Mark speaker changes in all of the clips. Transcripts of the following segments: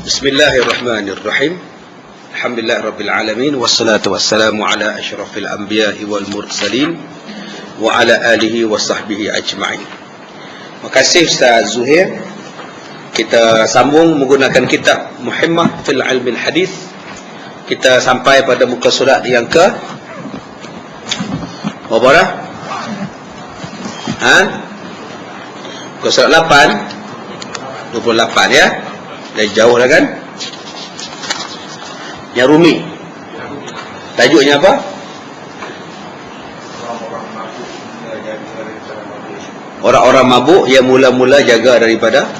Speaker 1: Bismillahirrahmanirrahim. Alhamdulillah Rabbil Alamin. Wassalatu wassalamu ala ashrafil anbiya'i wal mursalin wa ala alihi wa sahbihi ajma'in. Terima kasih Ustaz Zuhair. Kita sambung menggunakan kitab Muhimmah fil Ilmil Hadis. Kita sampai pada muka surat yang ke berapa dah? Muka surat 8 28 ya. Dah jauh dah kan? Yang Rumi. Tajuknya apa? Orang-orang mabuk yang mula-mula jaga daripada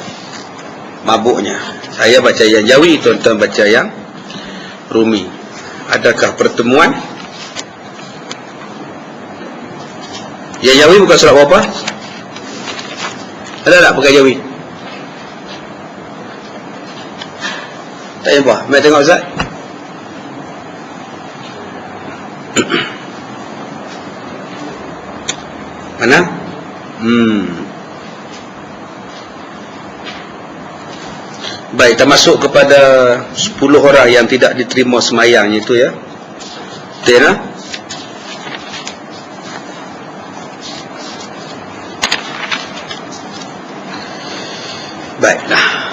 Speaker 1: mabuknya. Saya baca yang Jawi, tuan-tuan baca yang Rumi. Adakah pertemuan? Yang Jawi bukan surat berapa? Ada tak pakai Jawi? Tak nampak? Mari tengok Ustaz. Mana? Baik, kita masuk kepada 10 orang yang tidak diterima semayangnya itu ya. Betul ya? Baiklah.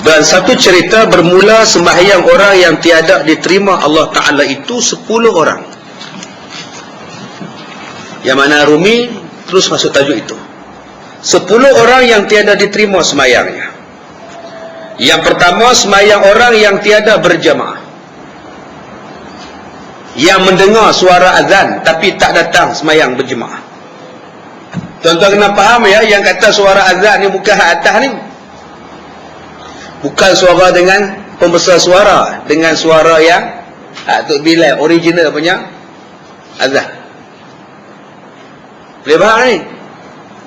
Speaker 1: Dan satu cerita bermula sembahyang orang yang tiada diterima Allah Ta'ala itu 10 orang. Yang mana Rumi terus masuk tajuk itu. 10 orang yang tiada diterima sembahyangnya. Yang pertama, sembahyang orang yang tiada berjamaah, yang mendengar suara azan tapi tak datang sembahyang berjemaah. Tuan-tuan kena faham ya, yang kata suara azan ni bukan hak atas ni. Bukan suara dengan pembesar suara, dengan suara yang Tok Bilal original punya azan. Boleh faham ni?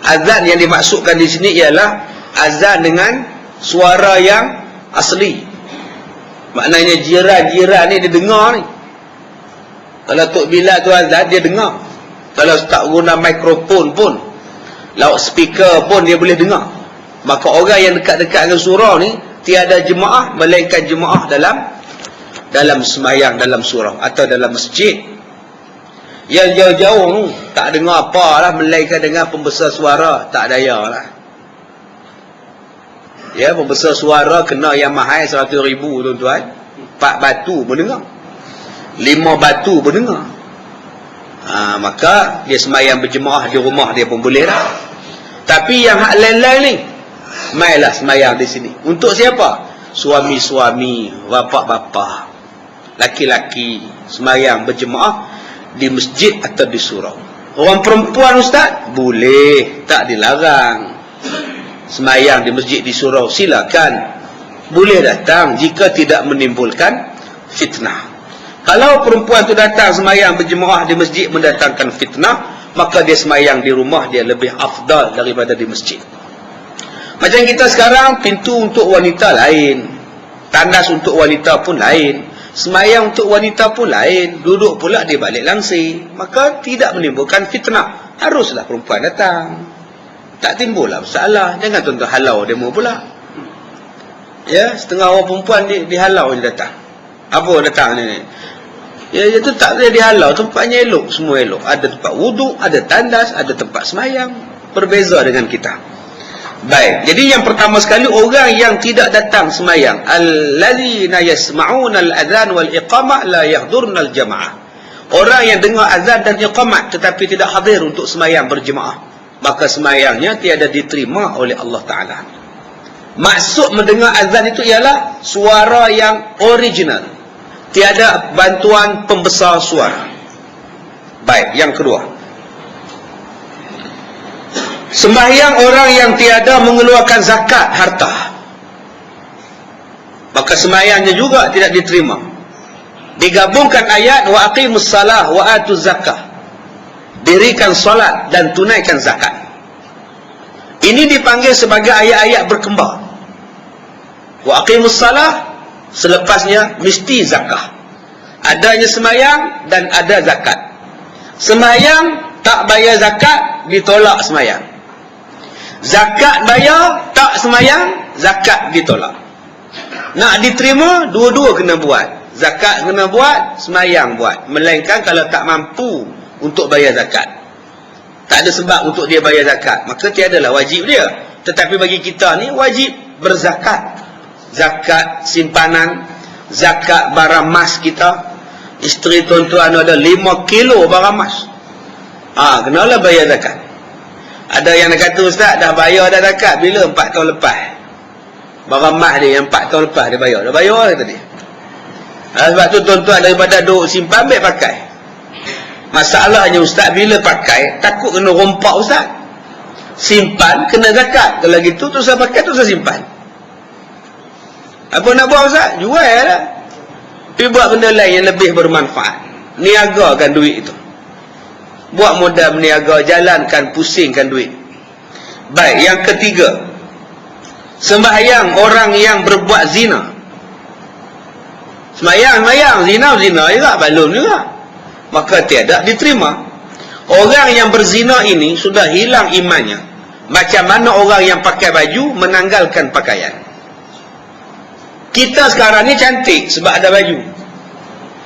Speaker 1: Azan yang dimaksudkan di sini ialah azan dengan suara yang asli. Maknanya jiran-jiran ni dia dengar ni. Kalau Tok Bilal tu azan, dia dengar. Kalau tak guna mikrofon pun, loudspeaker pun dia boleh dengar. Maka orang yang dekat-dekat dengan surau ni tiada jemaah melainkan jemaah dalam sembahyang dalam surau atau dalam masjid. Yang jauh-jauh tu tak dengar apalah melainkan dengan pembesar suara, tak daya lah. Ya, pembesar suara kena yang mahal 100,000 tuan-tuan. 4 batu pun dengar, 5 batu pun dengar. Maka dia sembahyang berjemaah di rumah dia pun boleh dah. Tapi yang hak lain-lain ni, mailah sembahyang di sini. Untuk siapa? Suami-suami, bapa-bapa, laki-laki sembahyang berjemaah di masjid atau di surau. Orang perempuan Ustaz boleh, tak dilarang sembahyang di masjid di surau, silakan, boleh datang jika tidak menimbulkan fitnah. Kalau perempuan tu datang sembahyang berjemaah di masjid mendatangkan fitnah, maka dia sembahyang di rumah dia lebih afdal daripada di masjid. Macam kita sekarang, pintu untuk wanita lain, tandas untuk wanita pun lain, sembahyang untuk wanita pun lain, duduk pula di balik langsir, maka tidak menimbulkan fitnah. Haruslah perempuan datang, tak timbullah masalah. Jangan tuan-tuan halau demo pula. Ya, setengah orang perempuan dihalau dia datang. Apa datang ni? Ya, itu tak boleh dihalau, tempatnya elok, semua elok. Ada tempat wuduk, ada tandas, ada tempat sembahyang. Berbeza dengan kita. Baik, jadi yang pertama sekali, orang yang tidak datang sembahyang, allazina yasma'una al-adhan wal iqamah la yahdurna al-jamaah. Orang yang dengar azan dan iqamat tetapi tidak hadir untuk sembahyang berjemaah, maka sembahyangnya tiada diterima oleh Allah Ta'ala. Maksud mendengar azan itu ialah suara yang original, tiada bantuan pembesar suara. Baik, yang kedua, sembahyang orang yang tiada mengeluarkan zakat harta, maka sembahyangnya juga tidak diterima. Digabungkan ayat wa aqimus salah wa atuz zakah, dirikan solat dan tunaikan zakat. Ini dipanggil sebagai ayat-ayat berkembar. Wa aqimus salah, selepasnya mesti zakah. Adanya sembahyang dan ada zakat. Sembahyang tak bayar zakat, ditolak sembahyang. Zakat bayar, tak semayang, zakat ditolak. Nak diterima, dua-dua kena buat. Zakat kena buat, semayang buat. Melainkan kalau tak mampu untuk bayar zakat, tak ada sebab untuk dia bayar zakat, maka tiadalah wajib dia. Tetapi bagi kita ni wajib berzakat. Zakat simpanan, zakat barang emas kita. Isteri tuan-tuan ada 5 kilo barang emas, kenalah bayar zakat. Ada yang nak kata, Ustaz dah bayar dah zakat. Bila? 4 tahun lepas. Barang emas dia yang 4 tahun lepas dia bayar. Dah bayar kata dia. Sebab tu tuan-tuan, daripada duk simpan, ambil pakai. Masalahnya Ustaz, bila pakai takut kena rompak Ustaz. Simpan kena zakat. Kalau gitu tu saya pakai, tu saya simpan. Apa nak buat Ustaz? Jual lah. Pergi buat benda lain yang lebih bermanfaat. Niagakan duit itu. Buat modal berniaga, jalankan, pusingkan duit. Baik, yang ketiga, sembahyang orang yang berbuat zina. Sembahyang, zina juga, balum juga, maka tiada diterima. Orang yang berzina ini sudah hilang imannya. Macam mana orang yang pakai baju menanggalkan pakaian. Kita sekarang ni cantik sebab ada baju.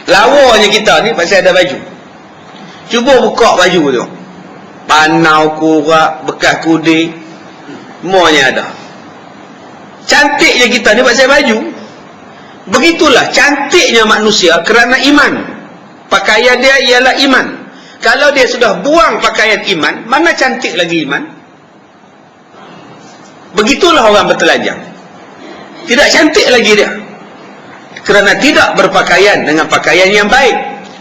Speaker 1: Lawanya kita ni pasal ada baju. Cuba buka baju tu, panau, kurak, bekas kudi, semuanya ada. Cantiknya kita ni pasal baju. Begitulah cantiknya manusia kerana iman. Pakaian dia ialah iman. Kalau dia sudah buang pakaian iman, mana cantik lagi iman? Begitulah orang bertelanjang. Tidak cantik lagi dia, kerana tidak berpakaian dengan pakaian yang baik.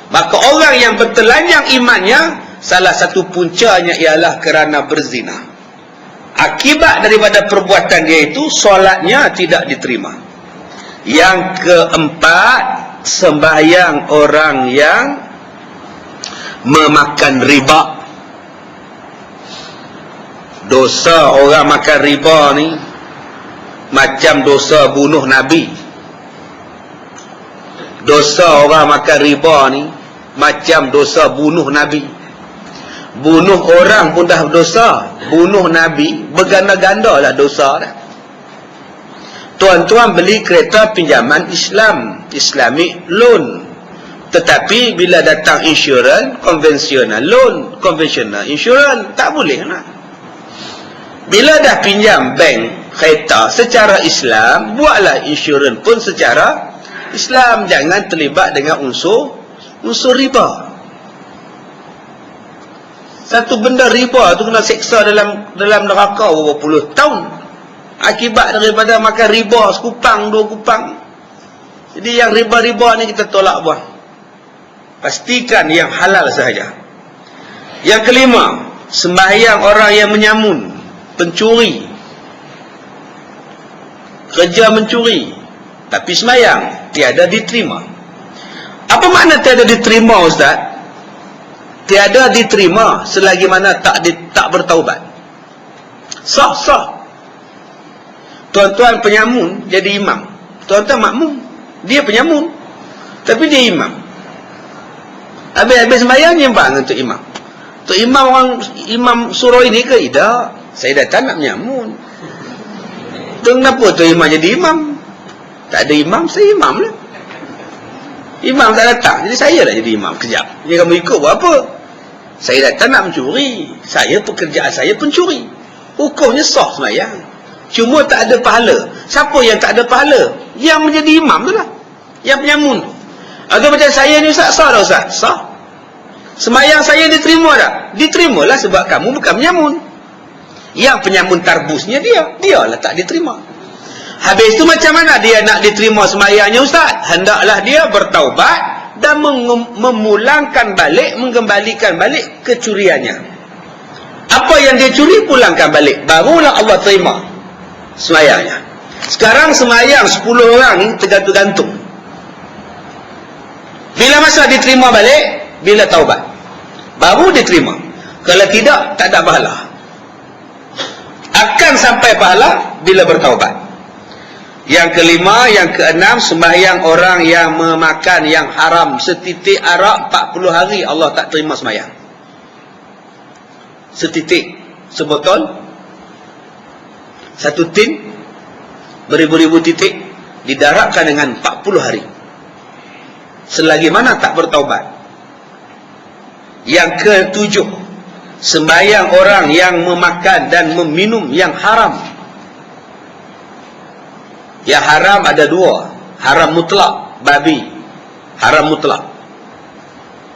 Speaker 1: Maka orang yang bertelanjang imannya, salah satu puncanya ialah kerana berzina. Akibat daripada perbuatan dia itu, solatnya tidak diterima. Yang keempat, sembahyang orang yang memakan riba. Dosa orang makan riba ni macam dosa bunuh Nabi. Dosa orang makan riba ni macam dosa bunuh Nabi. Bunuh orang pun dah dosa, bunuh Nabi berganda-ganda lah dosa dah. Tuan-tuan beli kereta pinjaman Islam, Islamic loan. Tetapi bila datang insurans, konvensional loan, konvensional insurans, tak boleh lah. Bila dah pinjam bank kereta secara Islam, buatlah insurans pun secara Islam. Jangan terlibat dengan unsur riba. Satu benda riba tu kena seksa dalam neraka berapa puluh tahun. Akibat daripada makan riba sekupang, 2 kupang. Jadi yang riba-riba ni kita tolak buang. Pastikan yang halal sahaja. Yang kelima, sembahyang orang yang menyamun, pencuri. Kerja mencuri, tapi sembahyang tiada diterima. Apa makna tiada diterima Ustaz? Tiada diterima selagi mana tak bertaubat. Sah. Tuan-tuan penyamun jadi imam, tuan-tuan makmum. Dia penyamun, tapi dia imam. Habis sembahyang nyembang untuk imam. Untuk imam, orang imam surau ini ke? Tidak, saya datang nak menyamun. Tu kenapa tu imam jadi imam? Tak ada imam, saya imam lah. Imam tak datang, jadi saya lah jadi imam. Kejap, dia kamu ikut buat apa? Saya datang nak mencuri, saya pekerjaan saya pencuri. Hukumnya sah sembahyang, cuma tak ada pahala. Siapa yang tak ada pahala? Yang menjadi imam tu lah, yang penyamun. Atau macam saya ni Ustaz, sah dah Ustaz? Sah. Sembahyang saya diterima tak? Diterimalah sebab kamu bukan penyamun. Yang penyamun tarbusnya dialah tak diterima. Habis tu macam mana dia nak diterima sembahyangnya Ustaz? Hendaklah dia bertaubat dan memulangkan balik, mengembalikan balik kecuriannya. Apa yang dia curi, pulangkan balik, barulah Allah terima sembahyangnya. Sekarang sembahyang 10 orang ni tergantung. Bila masa diterima balik? Bila taubat baru diterima. Kalau tidak, tak ada pahala. Akan sampai pahala bila bertaubat. Yang kelima, yang keenam, sembahyang orang yang memakan yang haram. Setitik arak 40 hari Allah tak terima sembahyang. Setitik, sebotol Satu tin beribu-ribu titik didarabkan dengan 40 hari. Selagi mana tak bertaubat. Yang ketujuh, sembahyang orang yang memakan dan meminum yang haram. Yang haram ada dua. Haram mutlak, babi. Haram mutlak.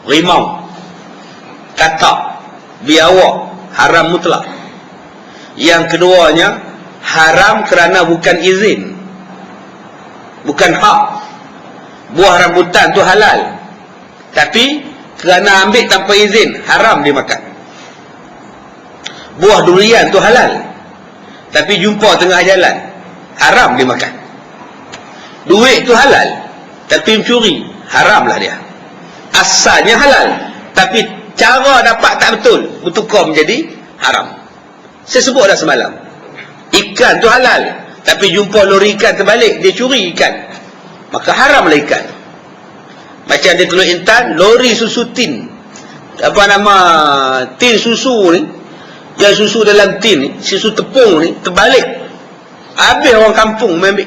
Speaker 1: Rimau, katak, biawak, haram mutlak. Yang keduanya, haram kerana bukan izin, bukan hak. Buah rambutan tu halal, tapi kerana ambil tanpa izin, haram dimakan. Buah durian tu halal, tapi jumpa tengah jalan, haram dimakan. Duit tu halal, tapi mencuri, haramlah dia. Asalnya halal, tapi cara dapat tak betul, bertukar menjadi haram. Saya sebut dah semalam, ikan tu halal, tapi jumpa lori ikan terbalik, dia curi ikan, maka haramlah ikan. Macam dia Teluk Intan, lori susu tin, apa nama, tin susu ni, yang susu dalam tin ni, susu tepung ni, terbalik, habis orang kampung mengambil.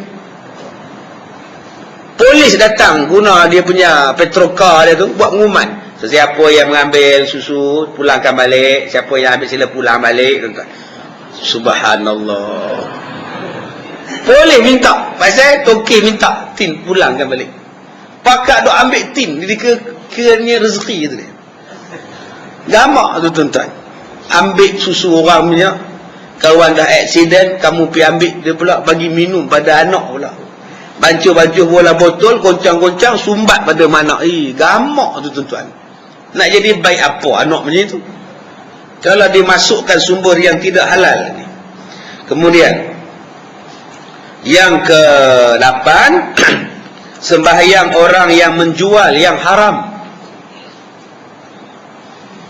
Speaker 1: Polis datang guna dia punya petrokar dia tu buat pengumuman, sesiapa yang mengambil susu pulangkan balik, siapa yang ambil sila pulang balik, tuan-tuan. Subhanallah. Polis minta, pasal toki minta tin pulangkan balik. Pakak duk ambil tin, dia kiranya rezeki tu dia. Gamak tu tuan-tuan. Ambil susu orang punya, kawan dah aksiden, kamu pergi ambil, dia pula bagi minum pada anak pula. Bancuh-bancuh bola botol, goncang-goncang, sumbat pada mana. Gamak tu tuan-tuan. Nak jadi baik apa anak macam tu? Kalau dimasukkan sumber yang tidak halal ni. Kemudian yang ke-8, sembahyang orang yang menjual yang haram.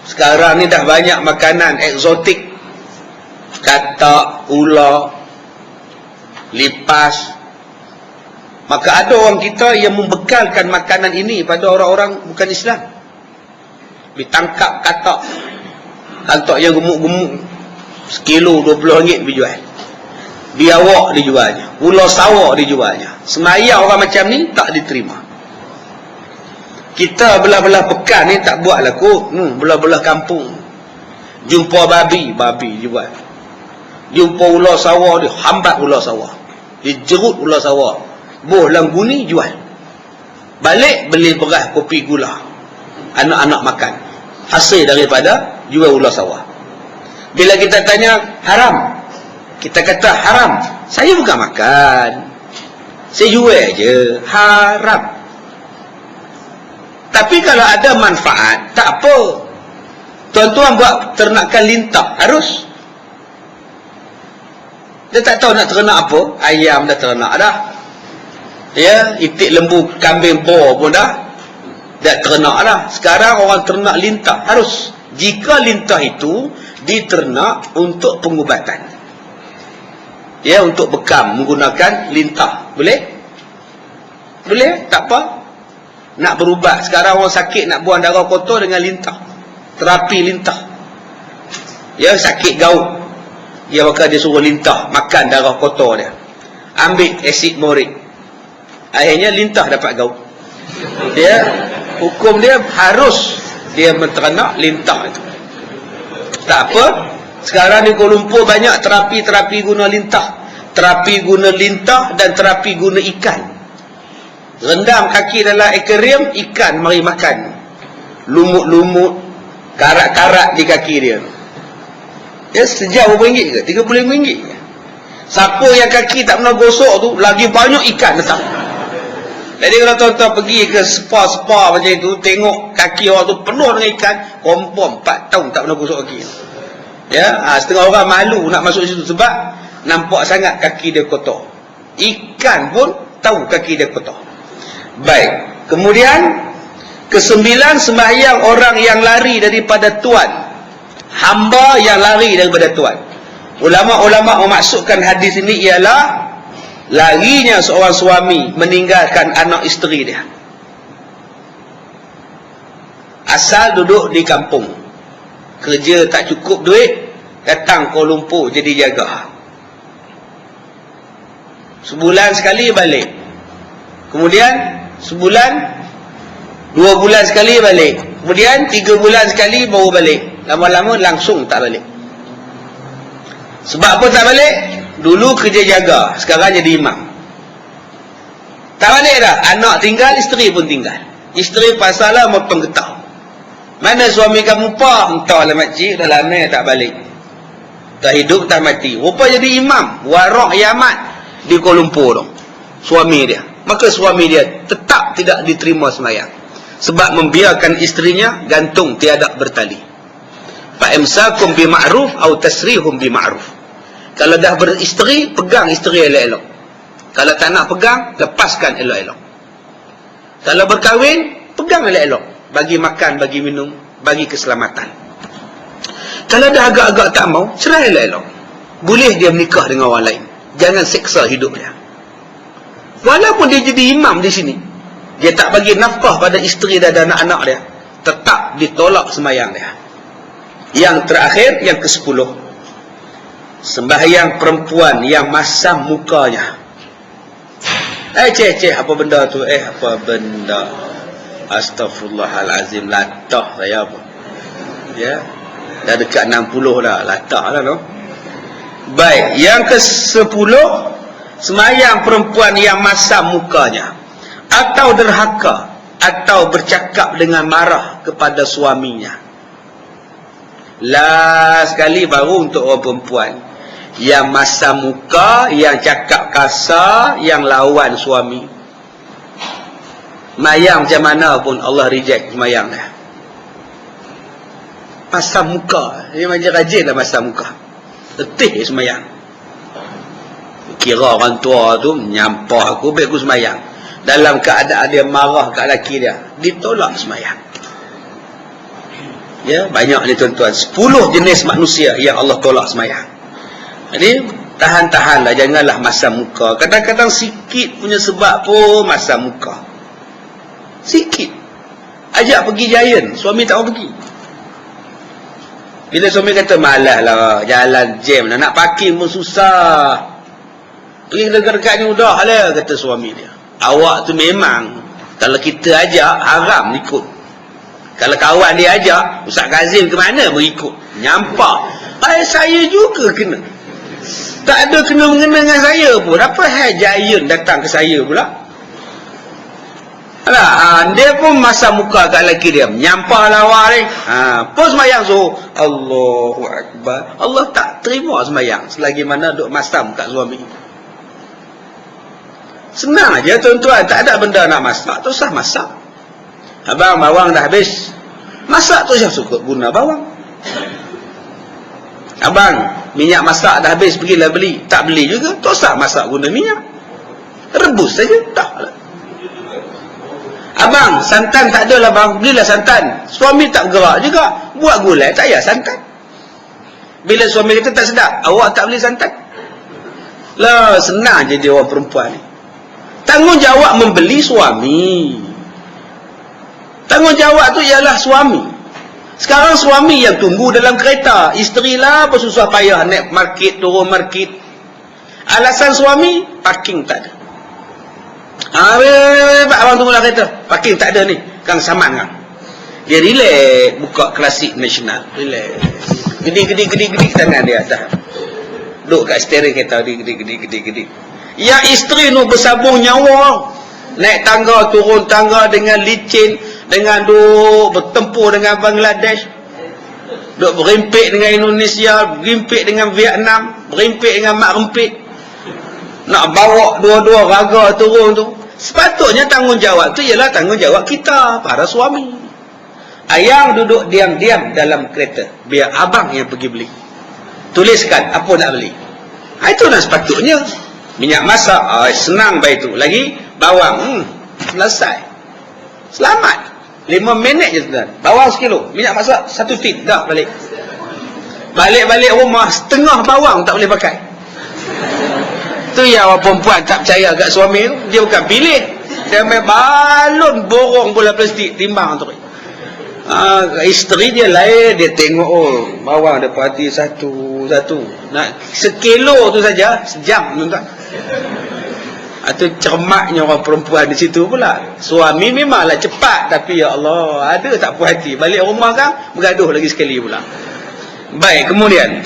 Speaker 1: Sekarang ni dah banyak makanan eksotik, katak, ular, lipas. Maka ada orang kita yang membekalkan makanan ini pada orang-orang bukan Islam. Ditangkap katak, katak yang gemuk-gemuk, sekilo RM20 dijual. Biawak dijualnya, ular sawak dijualnya. Semayang orang macam ni tak diterima. Kita belah-belah pekan ni tak buat lah kot. Belah-belah kampung, jumpa babi jual. Jumpa ular sawak, dia hambat ular sawak, dia jerut ular sawak, boh langguni jual. Balik beli beras, kopi, gula, anak-anak makan, hasil daripada jual ular sawah. Bila kita tanya haram, kita kata haram, saya bukan makan, saya jual je, haram. Tapi kalau ada manfaat, tak apa. Tuan-tuan buat ternakan lintah, harus. Dia tak tahu nak ternak apa, ayam dah ternak dah, ya, itik lembu, kambing, bor pun dah ternak dah. Sekarang orang ternak lintah, harus. Jika lintah itu diternak untuk pengubatan, ya, untuk bekam menggunakan lintah, boleh? Boleh, tak apa. Nak berubat, sekarang orang sakit nak buang darah kotor dengan lintah, terapi lintah. Ya, sakit gaut, dia bakal dia suruh lintah makan darah kotor dia, ambil asid morik, akhirnya lintah dapat gaut. Dia hukum dia harus dia menternak lintah itu. Tak apa. Sekarang di Kuala Lumpur banyak terapi-terapi guna lintah, terapi guna lintah dan terapi guna ikan. Rendam kaki dalam akuarium, ikan mari makan, lumut-lumut, karat-karat di kaki dia. Ya, sejauh RM1 ke RM30 ke. Siapa yang kaki tak pernah gosok tu, lagi banyak ikan datang. Jadi kalau tuan-tuan pergi ke spa-spa macam itu, tengok kaki orang tu penuh dengan ikan, confirm 4 tahun tak pernah gosok kaki. Ya, setengah orang malu nak masuk situ sebab nampak sangat kaki dia kotor. Ikan pun tahu kaki dia kotor. Baik. Kemudian ke-9, sembahyang orang yang lari daripada Tuan, hamba yang lari daripada Tuan. Ulama-ulama memaksudkan hadis ini ialah larinya seorang suami meninggalkan anak isteri dia. Asal duduk di kampung, kerja tak cukup duit, datang Kuala Lumpur jadi jaga. Sebulan sekali balik. Kemudian sebulan, 2 bulan sekali balik. Kemudian 3 bulan sekali baru balik. Lama-lama langsung tak balik. Sebab apa tak balik? Dulu kerja jaga, sekarang jadi imam. Tak balik dah. Anak tinggal, isteri pun tinggal. Isteri pasal lah motong getah. Mana suami kamu pak? Entahlah makcik, dah lama tak balik. Tak hidup, tak mati. Rupa jadi imam Warak Yamat di Kuala Lumpur tu, suami dia. Maka suami dia tetap tidak diterima sembahyang, sebab membiarkan isterinya gantung tiada bertali. Fa imsakum bi ma'ruf atau tasrihum bi ma'ruf. Kalau dah beristeri, pegang isteri elok-elok. Kalau tak nak pegang, lepaskan elok-elok. Kalau berkahwin, pegang elok-elok. Bagi makan, bagi minum, bagi keselamatan. Kalau dah agak-agak tak mau, cerai elok-elok. Boleh dia menikah dengan orang lain. Jangan seksa hidup dia. Walaupun dia jadi imam di sini, dia tak bagi nafkah pada isteri dan anak-anak dia, tetap ditolak sembahyang dia. Yang terakhir, yang ke-10, sembahyang perempuan yang masam mukanya. Ceh, apa benda tu? Apa benda? Astaghfirullahalazim, latah saya apa? Ya, dah dekat 60 dah, latah lah tu. Baik, yang ke-10, sembahyang perempuan yang masam mukanya, atau derhaka, atau bercakap dengan marah kepada suaminya. Last sekali baru untuk orang perempuan yang masam muka, yang cakap kasar, yang lawan suami. Mayang macam mana pun Allah reject mayang dia. Masam muka, dia macam rajin lah masam muka. Letih semayang. Kira orang tua tu menyampah aku, baik aku semayang. Dalam keadaan dia marah kat laki dia, ditolak semayang. Ya, banyak ni tuan-tuan. 10 jenis manusia yang Allah tolak semayang. Jadi tahan-tahanlah, janganlah masam muka. Kadang-kadang sikit punya sebab pun masam muka. Sikit. Ajak pergi Giant, suami tak mau pergi. Bila suami kata malas lah, jalan jam lah, nak parking pun susah. Pergi dekat-dekat ni udah lah, kata suami dia. Awak tu memang, kalau kita ajak, haram ikut. Kalau kawan dia ajak, Ustaz Kazim ke mana mengikut? Nyampak. Saya juga kena. Tak ada kena-mengena dengan saya pun. Apa Giant datang ke saya pula? Alah, dia pun masa muka kat lelaki dia, menyampah lawa ni. Pun sembahyang suruh Allahu Akbar. Allah tak terima sembahyang selagi mana duk masam kat suami. Senang aja tuan-tuan, tak ada benda nak masak, tu sah masak. Abang, bawang dah habis. Masak tu siapa suka guna bawang. Abang, minyak masak dah habis, pergilah beli. Tak beli juga, tu sah masak guna minyak. Rebus saja, dah lah. Abang, santan tak ada lah bang, belilah santan. Suami tak gerak juga, buat gulai, tak payah santan. Bila suami kata tak sedap, awak tak beli santan. Lah, senang jadi orang perempuan ni. Tanggungjawab membeli suami. Tanggungjawab tu ialah suami. Sekarang suami yang tunggu dalam kereta, isteri lah bersusah payah naik market, turun market. Alasan suami, parking tak ada. Abang tunggulah kereta, parking tak ada ni, Kang Saman kan. Dia relax, buka Klasik Nasional, relax. Gedi tangan dia atas. Duduk kat steering kereta, gedi. Yang isteri tu bersabung nyawa, naik tangga, turun tangga dengan licin, dengan duk bertempur dengan Bangladesh, duk berimpik dengan Indonesia, berimpik dengan Vietnam, berimpik dengan Mak Rempit, nak bawa dua-dua raga turun tu. Sepatutnya tanggungjawab tu ialah tanggungjawab kita, para suami. Ayang duduk diam-diam dalam kereta, biar abang yang pergi beli. Tuliskan apa nak beli. Itu dah sepatutnya. Minyak masak, senang baik tu. Lagi bawang, selesai. Selamat. 5 minit je tuan. Bawang 1 kilo, minyak masak 1 tin, dah balik. Balik rumah, setengah bawang tak boleh pakai. Tu yang orang perempuan tak percaya kat suami tu. Dia bukan pilih, dia main balon borong bola plastik timbang tu. Isteri dia lain, dia tengok bawang dia perhati satu. Nak 1 kilo tu saja sejam tuan-tuan. Atau cermatnya orang perempuan di situ pula. Suami memanglah cepat, tapi ya Allah, ada tak puas hati. Balik rumah kan, bergaduh lagi sekali pula. Baik, kemudian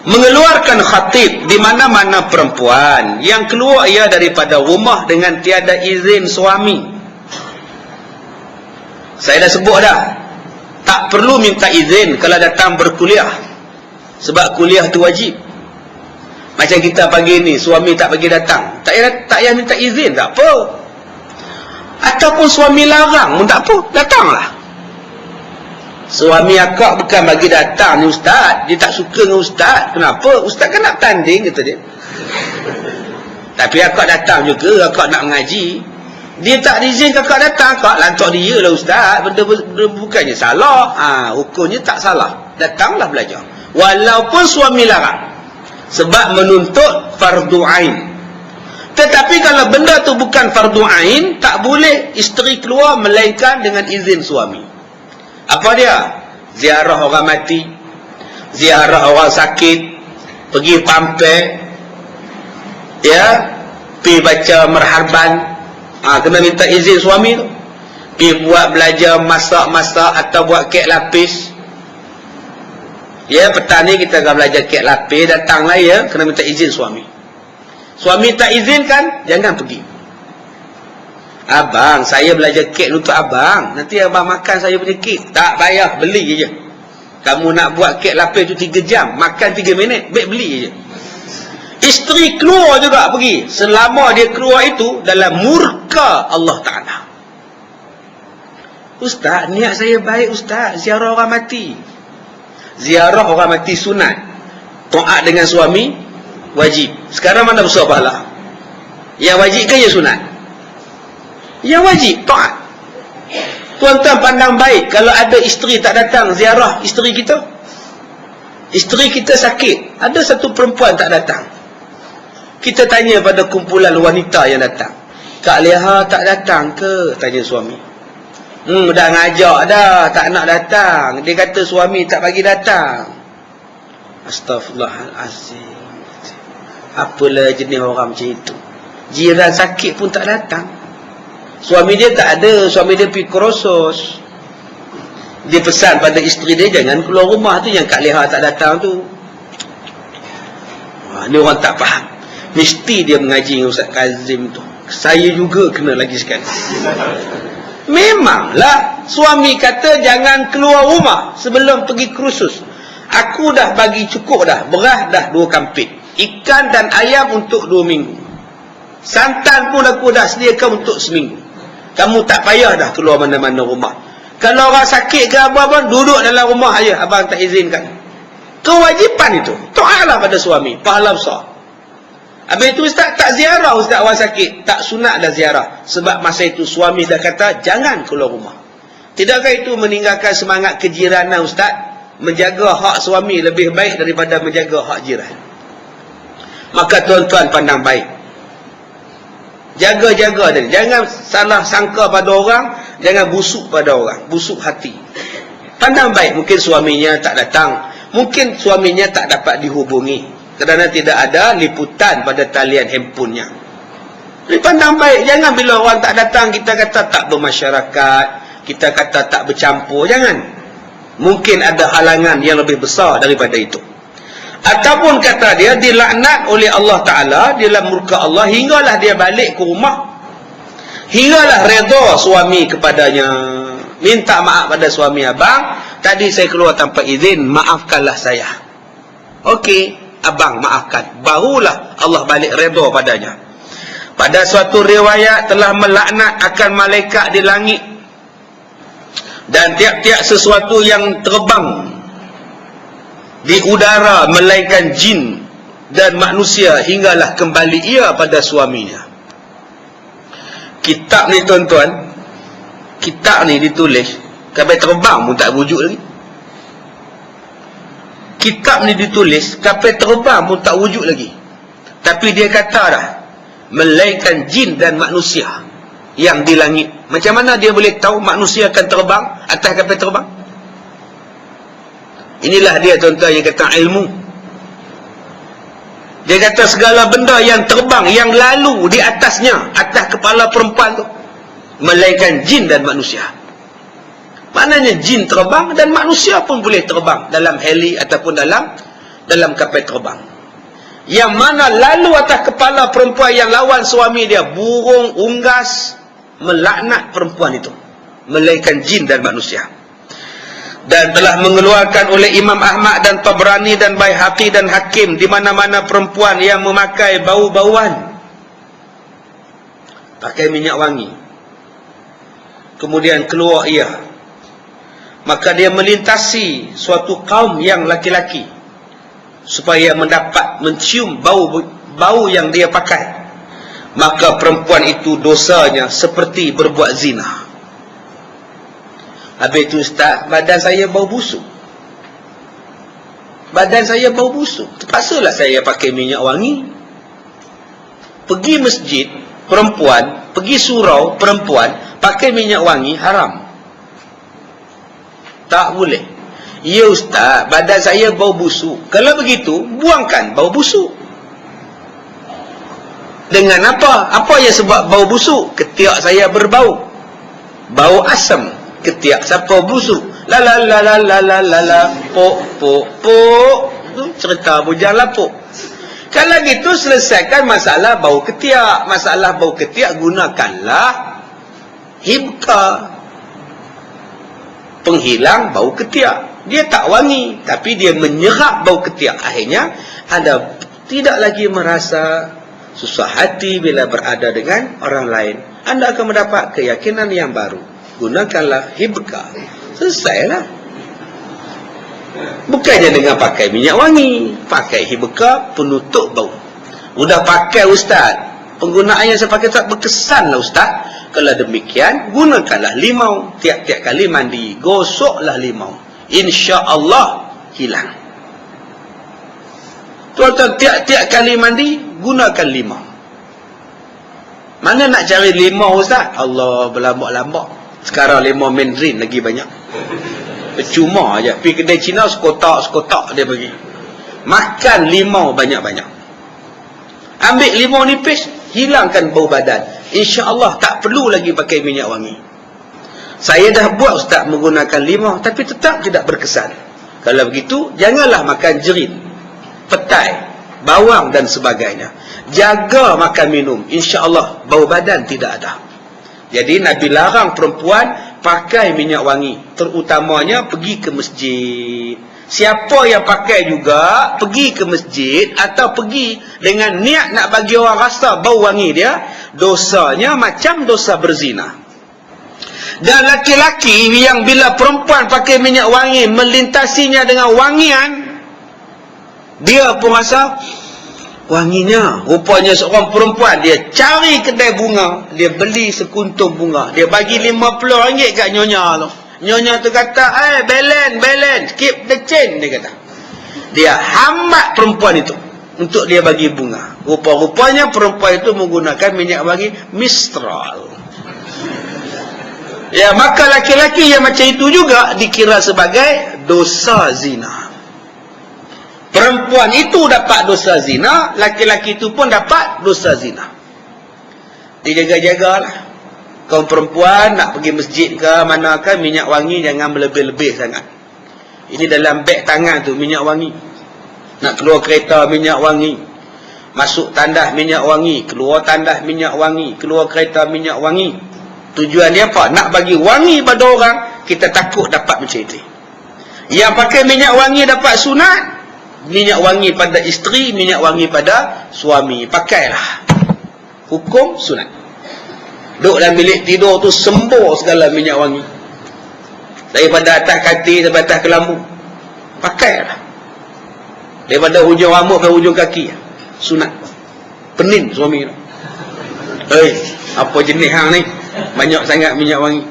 Speaker 1: mengeluarkan khatib di mana-mana perempuan yang keluar ia daripada rumah dengan tiada izin suami. Saya dah sebut dah, tak perlu minta izin kalau datang berkuliah, sebab kuliah tu wajib. Macam kita pagi ni, suami tak bagi datang, tak payah minta izin, tak apa. Ataupun suami larang pun tak apa, datanglah. Suami akak bukan bagi datang ni ustaz, dia tak suka dengan ustaz. Kenapa? Ustaz kan nak tanding, kata dia. Tapi akak datang juga, akak nak mengaji. Dia tak izin akak datang, akak lantak dia lah ustaz. Benda bukannya salah, hukumnya tak salah. Datanglah belajar walaupun suami larang, sebab menuntut fardu ain. Tetapi kalau benda tu bukan fardu ain, tak boleh isteri keluar melainkan dengan izin suami. Apa dia? Ziarah orang mati, ziarah orang sakit, pergi pampir, ya, pergi baca merharban, kena minta izin suami tu. Pergi buat belajar masak-masak atau buat kek lapis. Ya, petang ni kita akan belajar kek lapis, datanglah ya, kena minta izin suami. Suami tak izinkan, jangan pergi. Abang, saya belajar kek untuk abang, nanti abang makan saya punya kek. Tak payah, beli je. Kamu nak buat kek lapis tu 3 jam, makan 3 minit, baik beli je. Isteri keluar juga pergi, selama dia keluar itu dalam murka Allah Ta'ala. Ustaz, niat saya baik ustaz, ziarah orang mati. Ziarah orang mati sunat, taat dengan suami wajib. Sekarang mana besar pahala? Yang wajib ke yang sunat? Yang wajib, taat. Tuan-tuan pandang baik, kalau ada isteri tak datang ziarah isteri kita, isteri kita sakit, ada satu perempuan tak datang, kita tanya pada kumpulan wanita yang datang, Kak Leha tak datang ke? Tanya suami. Dah ngajak dah, tak nak datang. Dia kata suami tak bagi datang. Astaghfirullahalazim. Apalah jenis orang macam itu. Jiran sakit pun tak datang. Suami dia tak ada, suami dia pergi kursus. Dia pesan pada isteri dia, jangan keluar rumah tu, yang Kak Leha tak datang tu. Ni orang tak faham. Mesti dia mengaji dengan Ustaz Kazim tu. Saya juga kena lagi sekali. Memanglah suami kata jangan keluar rumah sebelum pergi kursus. Aku dah bagi cukup dah, beras dah 2 kampit, ikan dan ayam untuk 2 minggu, santan pun aku dah sediakan untuk seminggu. Kamu tak payah dah keluar mana-mana rumah. Kalau orang sakit ke apa-apa, duduk dalam rumah aja, abang tak izinkan. Kewajipan itu, taatlah pada suami, pahala besar. Habis itu ustaz tak ziarah, ustaz orang sakit, tak sunat dah ziarah, sebab masa itu suami dah kata jangan keluar rumah. Tidakkah itu meninggalkan semangat kejiranan ustaz? Menjaga hak suami lebih baik daripada menjaga hak jiran. Maka tuan-tuan pandang baik, jaga-jaga dia, jangan salah sangka pada orang, jangan busuk pada orang, busuk hati. Pandang baik, mungkin suaminya tak datang, mungkin suaminya tak dapat dihubungi kerana tidak ada liputan pada talian handphonenya. Jadi pandang baik, jangan bila orang tak datang kita kata tak bermasyarakat, kita kata tak bercampur, jangan. Mungkin ada halangan yang lebih besar daripada itu. Ataupun kata dia dilaknat oleh Allah Ta'ala, dalam murka Allah, hinggalah dia balik ke rumah, hinggalah redha suami kepadanya, minta maaf pada suami, abang tadi saya keluar tanpa izin, maafkanlah saya. Okey, abang maafkan, barulah Allah balik redha padanya. Pada suatu riwayat telah melaknat akan malaikat di langit dan tiap-tiap sesuatu yang terbang di udara melainkan jin dan manusia, hinggalah kembali ia pada suaminya. Kitab ni tuan-tuan, kitab ni ditulis sampai terbang pun tak wujud lagi. Kitab ni ditulis, kapal terbang pun tak wujud lagi. Tapi dia kata dah, melainkan jin dan manusia yang di langit. Macam mana dia boleh tahu manusia akan terbang atas kapal terbang? Inilah dia tuan-tuan yang kata ilmu. Dia kata segala benda yang terbang, yang lalu di atasnya, atas kepala perempuan tu, melainkan jin dan manusia. Maknanya jin terbang dan manusia pun boleh terbang dalam heli ataupun dalam kapal terbang. Yang mana lalu atas kepala perempuan yang lawan suami dia, burung, unggas, melaknat perempuan itu, melainkan jin dan manusia. Dan telah mengeluarkan oleh Imam Ahmad dan Tabrani dan Baihaqi dan Hakim di mana-mana perempuan yang memakai bau-bauan, pakai minyak wangi, kemudian keluar ia, maka dia melintasi suatu kaum yang laki-laki supaya mendapat mencium bau yang dia pakai, maka perempuan itu dosanya seperti berbuat zina. Habis itu, Ustaz, badan saya bau busuk. Badan saya bau busuk. Terpaksalah saya pakai minyak wangi. Pergi masjid, perempuan, pergi surau, perempuan, pakai minyak wangi, haram. Tak boleh. Ya Ustaz, badan saya bau busuk. Kalau begitu, buangkan bau busuk. Dengan apa? Apa yang sebab bau busuk? Ketiak saya berbau. Bau asam. Ketiak siapa busuk? La la la la la la la la, pok pok pok. Cerita bujang lapuk. Kalau gitu selesaikan masalah bau ketiak. Masalah bau ketiak gunakanlah hibka, penghilang bau ketiak. Dia tak wangi, tapi dia menyerap bau ketiak. Akhirnya anda tidak lagi merasa susah hati bila berada dengan orang lain. Anda akan mendapat keyakinan yang baru. Gunakanlah hibka. Selesailah. Bukannya dengan pakai minyak wangi, pakai hibka penutup bau. Udah pakai Ustaz, penggunaannya saya pakai tak berkesan lah Ustaz. Kalau demikian, gunakanlah limau. Tiap-tiap kali mandi, gosoklah limau. InsyaAllah hilang. Tuan-tuan, tiap-tiap kali mandi, gunakan limau. Mana nak cari limau Ustaz? Allah, berlambak-lambak. Sekarang limau Mandarin lagi banyak. Percuma aja. Pergi kedai Cina, sekotak-sekotak dia bagi. Makan limau banyak-banyak. Ambil limau nipis, hilangkan bau badan. InsyaAllah tak perlu lagi pakai minyak wangi. Saya dah buat Ustaz menggunakan limau, tapi tetap tidak berkesan. Kalau begitu, janganlah makan jerit, petai, bawang dan sebagainya. Jaga makan minum. InsyaAllah bau badan tidak ada. Jadi Nabi larang perempuan pakai minyak wangi, terutamanya pergi ke masjid. Siapa yang pakai juga pergi ke masjid atau pergi dengan niat nak bagi orang rasa bau wangi dia, dosanya macam dosa berzina. Dan laki-laki yang bila perempuan pakai minyak wangi melintasinya dengan wangian, dia pun rasa wanginya. Rupanya seorang perempuan, dia cari kedai bunga, dia beli sekuntum bunga, dia bagi RM50 kat nyonya tu. Nyonya tu kata, balance, keep the chain, dia kata. Dia hambat perempuan itu untuk dia bagi bunga. Rupa-rupanya perempuan itu menggunakan minyak wangi Mistral. Ya, maka laki-laki yang macam itu juga dikira sebagai dosa zina. Perempuan itu dapat dosa zina, laki-laki itu pun dapat dosa zina. Dijaga-jagalah. Kaum perempuan nak pergi masjid ke manakah, minyak wangi jangan berlebih-lebih sangat. Ini dalam beg tangan tu minyak wangi. Nak keluar kereta minyak wangi. Masuk tandas minyak wangi, keluar tandas minyak wangi, keluar kereta minyak wangi. Tujuan dia apa? Nak bagi wangi pada orang, kita takut dapat macam itu. Yang pakai minyak wangi dapat sunat. Minyak wangi pada isteri, minyak wangi pada suami. Pakailah. Hukum sunat. Duduk dalam bilik tidur tu sembur segala minyak wangi. Daripada atas katil sampai atas kelambu. Pakailah. Daripada hujung rambut sampai hujung kaki. Sunat. Penin suami tu. Apa jenis hang ni? Banyak sangat minyak wangi.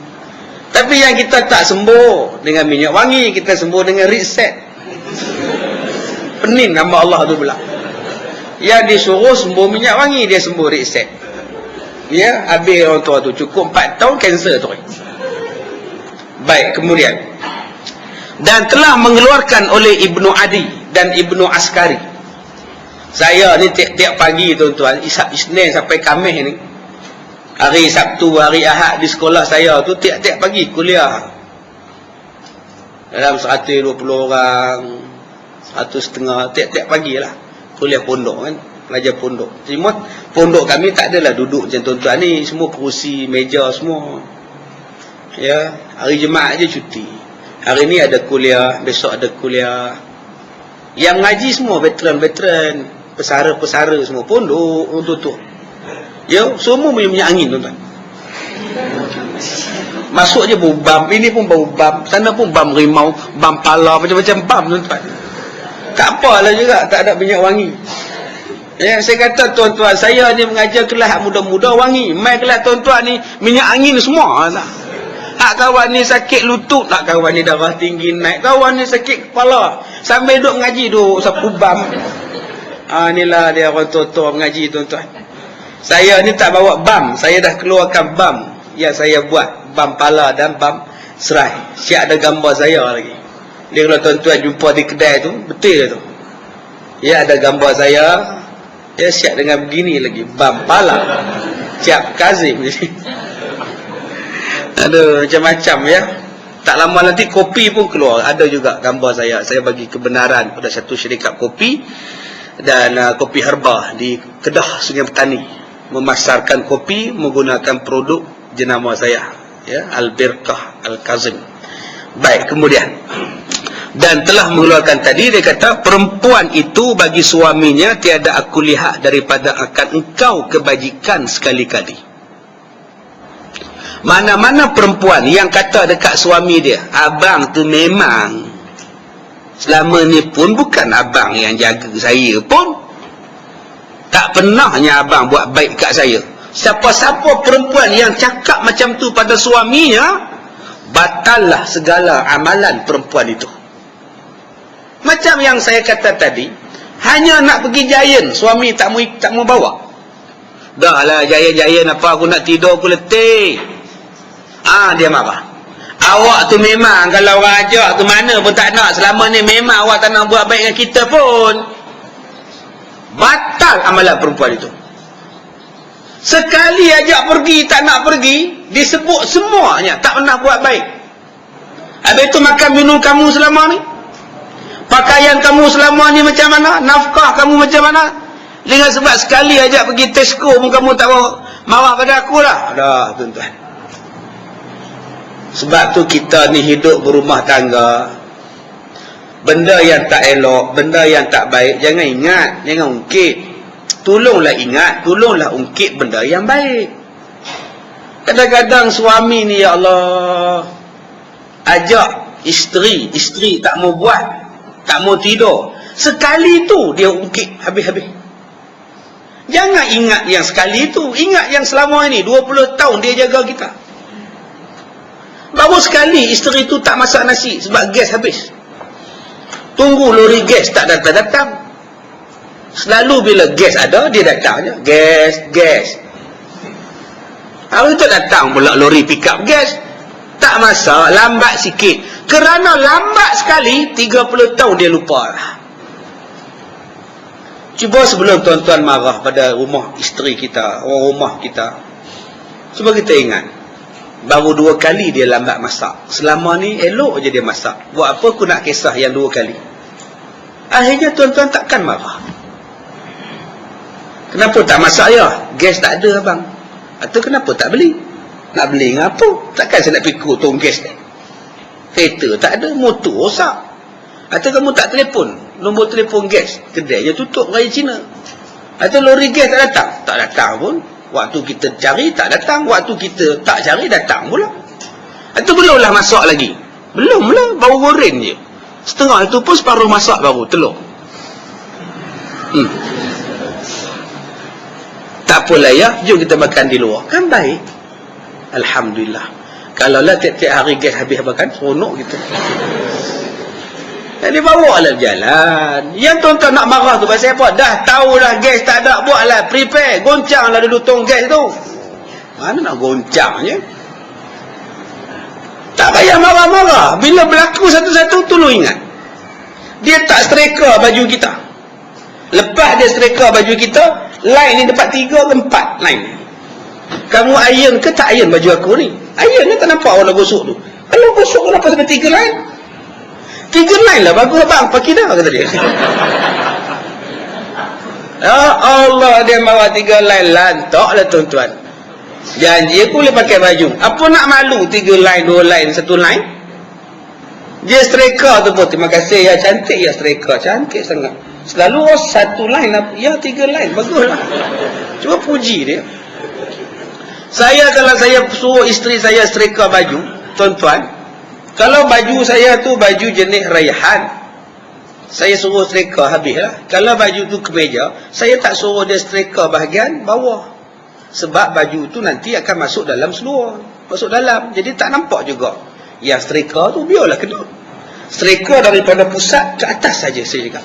Speaker 1: Tapi yang kita tak sembur dengan minyak wangi, kita sembur dengan reset. Penin nama Allah tu pula. Yang disuruh sembur minyak wangi, dia sembur reset. Ya, habis orang tua tu cukup 4 tahun kanser tu. Baik, kemudian. Dan telah mengeluarkan oleh Ibnu Adi dan Ibnu Askari Saya ni tiap-tiap pagi tuan-tuan, Isnin sampai Khamis ni, hari Sabtu, hari Ahad di sekolah saya tu tiap-tiap pagi kuliah. Dalam 120 orang, 150 tiap-tiap pagi lah. Kuliah pondok kan, belajar pondok. Cuma pondok kami tak adalah duduk macam tuan-tuan ni, semua kerusi, meja semua. Ya, hari Jumaat je cuti. Hari ni ada kuliah, besok ada kuliah. Yang ngaji semua veteran-veteran, pesara-pesara semua pondok tutup. Ya, semua punya angin tuan-tuan. Masuk je bau bam, ini pun bau bam, sana pun bam rimau, bam pala, macam-macam bam tuan-tuan. Tak apalah juga, tak ada minyak wangi. Ya, saya kata tuan-tuan, saya ni mengajar kelas muda-muda wangi. Mai kelas tuan-tuan ni minyak angin semua tak. Hak kawan ni sakit lutut, tak kawan ni darah tinggi naik, kawan ni sakit kepala. Sambil duduk ngaji duk sapu bam. Inilah dia orang tua-tua mengaji tuan-tuan. Saya ni tak bawa bam, saya dah keluarkan bam yang saya buat, bam pala dan bam serai. Siap ada gambar saya lagi. Dia kalau tuan-tuan jumpa di kedai tu, betul tu. Ya, ada gambar saya. Ya, siap dengan begini lagi, bam pala. Siap Kazim. Aduh, macam-macam ya. Tak lama nanti kopi pun keluar. Ada juga gambar saya. Saya bagi kebenaran pada satu syarikat kopi dan kopi herba di Kedah, Sungai Petani, memasarkan kopi menggunakan produk jenama saya, ya, Al-Birqah Al-Kazim. Baik, kemudian dan telah mengeluarkan tadi, dia kata perempuan itu bagi suaminya tiada aku lihat daripada akan engkau kebajikan sekali-kali. Mana-mana perempuan yang kata dekat suami dia, abang tu memang selama ni pun bukan abang yang jaga saya pun, tak pernahnya abang buat baik kat saya. Siapa-siapa perempuan yang cakap macam tu pada suaminya, batallah segala amalan perempuan itu. Macam yang saya kata tadi, hanya nak pergi Giant, suami tak mau bawa. Dah lah Giant apa, aku nak tidur, aku letih. Dia marah. Awak tu memang kalau orang ajak tu mana pun tak nak, selama ni memang awak tak nak buat baik dengan kita pun. Batal amalan perempuan itu. Sekali ajak pergi tak nak pergi, disebut semuanya tak pernah buat baik. Habis tu makan minum kamu selama ni, pakaian kamu selama ni macam mana, nafkah kamu macam mana. Dengan sebab sekali ajak pergi Tesco pun kamu tak mau marah pada aku lah. Dah tuan-tuan. Sebab tu kita ni hidup berumah tangga, benda yang tak elok, benda yang tak baik, jangan ingat, jangan ungkit. Tolonglah ingat, tolonglah ungkit benda yang baik. Kadang-kadang suami ni, ya Allah, ajak isteri tak mau buat, tak mau tidur, sekali tu dia ungkit habis-habis. Jangan ingat yang sekali tu, ingat yang selama ini 20 tahun dia jaga kita. Baru sekali isteri tu tak masak nasi sebab gas habis. Tunggu lori gas tak datang-datang. Selalu bila gas ada, dia datang je. Gas. Hari tu datang pula lori pick up gas. Tak masak, lambat sikit. Kerana lambat sekali, 30 tahun dia lupa. Cuba sebelum tuan-tuan marah pada rumah isteri kita, orang rumah kita, cuba kita ingat, baru 2 kali dia lambat masak. Selama ni elok je dia masak. Buat apa aku nak kisah yang 2 kali? Akhirnya tuan-tuan takkan marah. Kenapa tak masak ya? Gas tak ada abang. Atau kenapa tak beli? Nak beli dengan apa? Takkan saya nak fikir tong gas ni. Kereta tak ada, motor rosak. Atau kamu tak telefon, nombor telefon gas, kedainya tutup raya Cina. Atau lori gas tak datang? Tak datang pun. Waktu kita cari tak datang, waktu kita tak cari datang pula. Atau belumlah masak lagi. Belumlah, baru goreng je. Setengah itu pun separuh masak baru telur. Tak apalah ya, jom kita makan di luar. Kan baik. Alhamdulillah. Kalau lah tiap-tiap hari gas habis makan, seronok gitu. Jadi bawa lah berjalan. Yang tuan-tuan nak marah tu pasal apa? Dah tahulah gas tak ada, buatlah prepare. Goncang lah dulu tong gas tu. Mana nak goncang je? Tak payah marah-marah. Bila berlaku satu-satu, tolong ingat. Dia tak striker baju kita. Lepas dia setrika baju kita, line ni dapat 3 ke 4 line. Kamu iron ke tak iron baju aku ni? Iron ni tak nampak orang gosok tu. Kalau gosok kenapa sampai 3 line? 3 line lah bagus bang, pakai dah kata dia. Ya Allah, dia bawa 3 line, lantak lah tuan-tuan. Janji aku boleh pakai baju. Apa nak malu 3 line, 2 line, 1 line? Dia setrika tu pun, terima kasih ya, cantik ya setrika, cantik sangat. Selalu 1 line lah, ya 3 line, baguslah. Cuba puji dia. Kalau saya suruh isteri saya setrika baju, tuan-tuan, kalau baju saya tu baju jenis Raihan, saya suruh setrika habislah. Kalau baju tu kemeja, saya tak suruh dia setrika bahagian bawah. Sebab baju tu nanti akan masuk dalam seluar, masuk dalam, jadi tak nampak juga. Yang setrika tu biarlah kedut. Setrika daripada pusat ke atas saja saya cakap.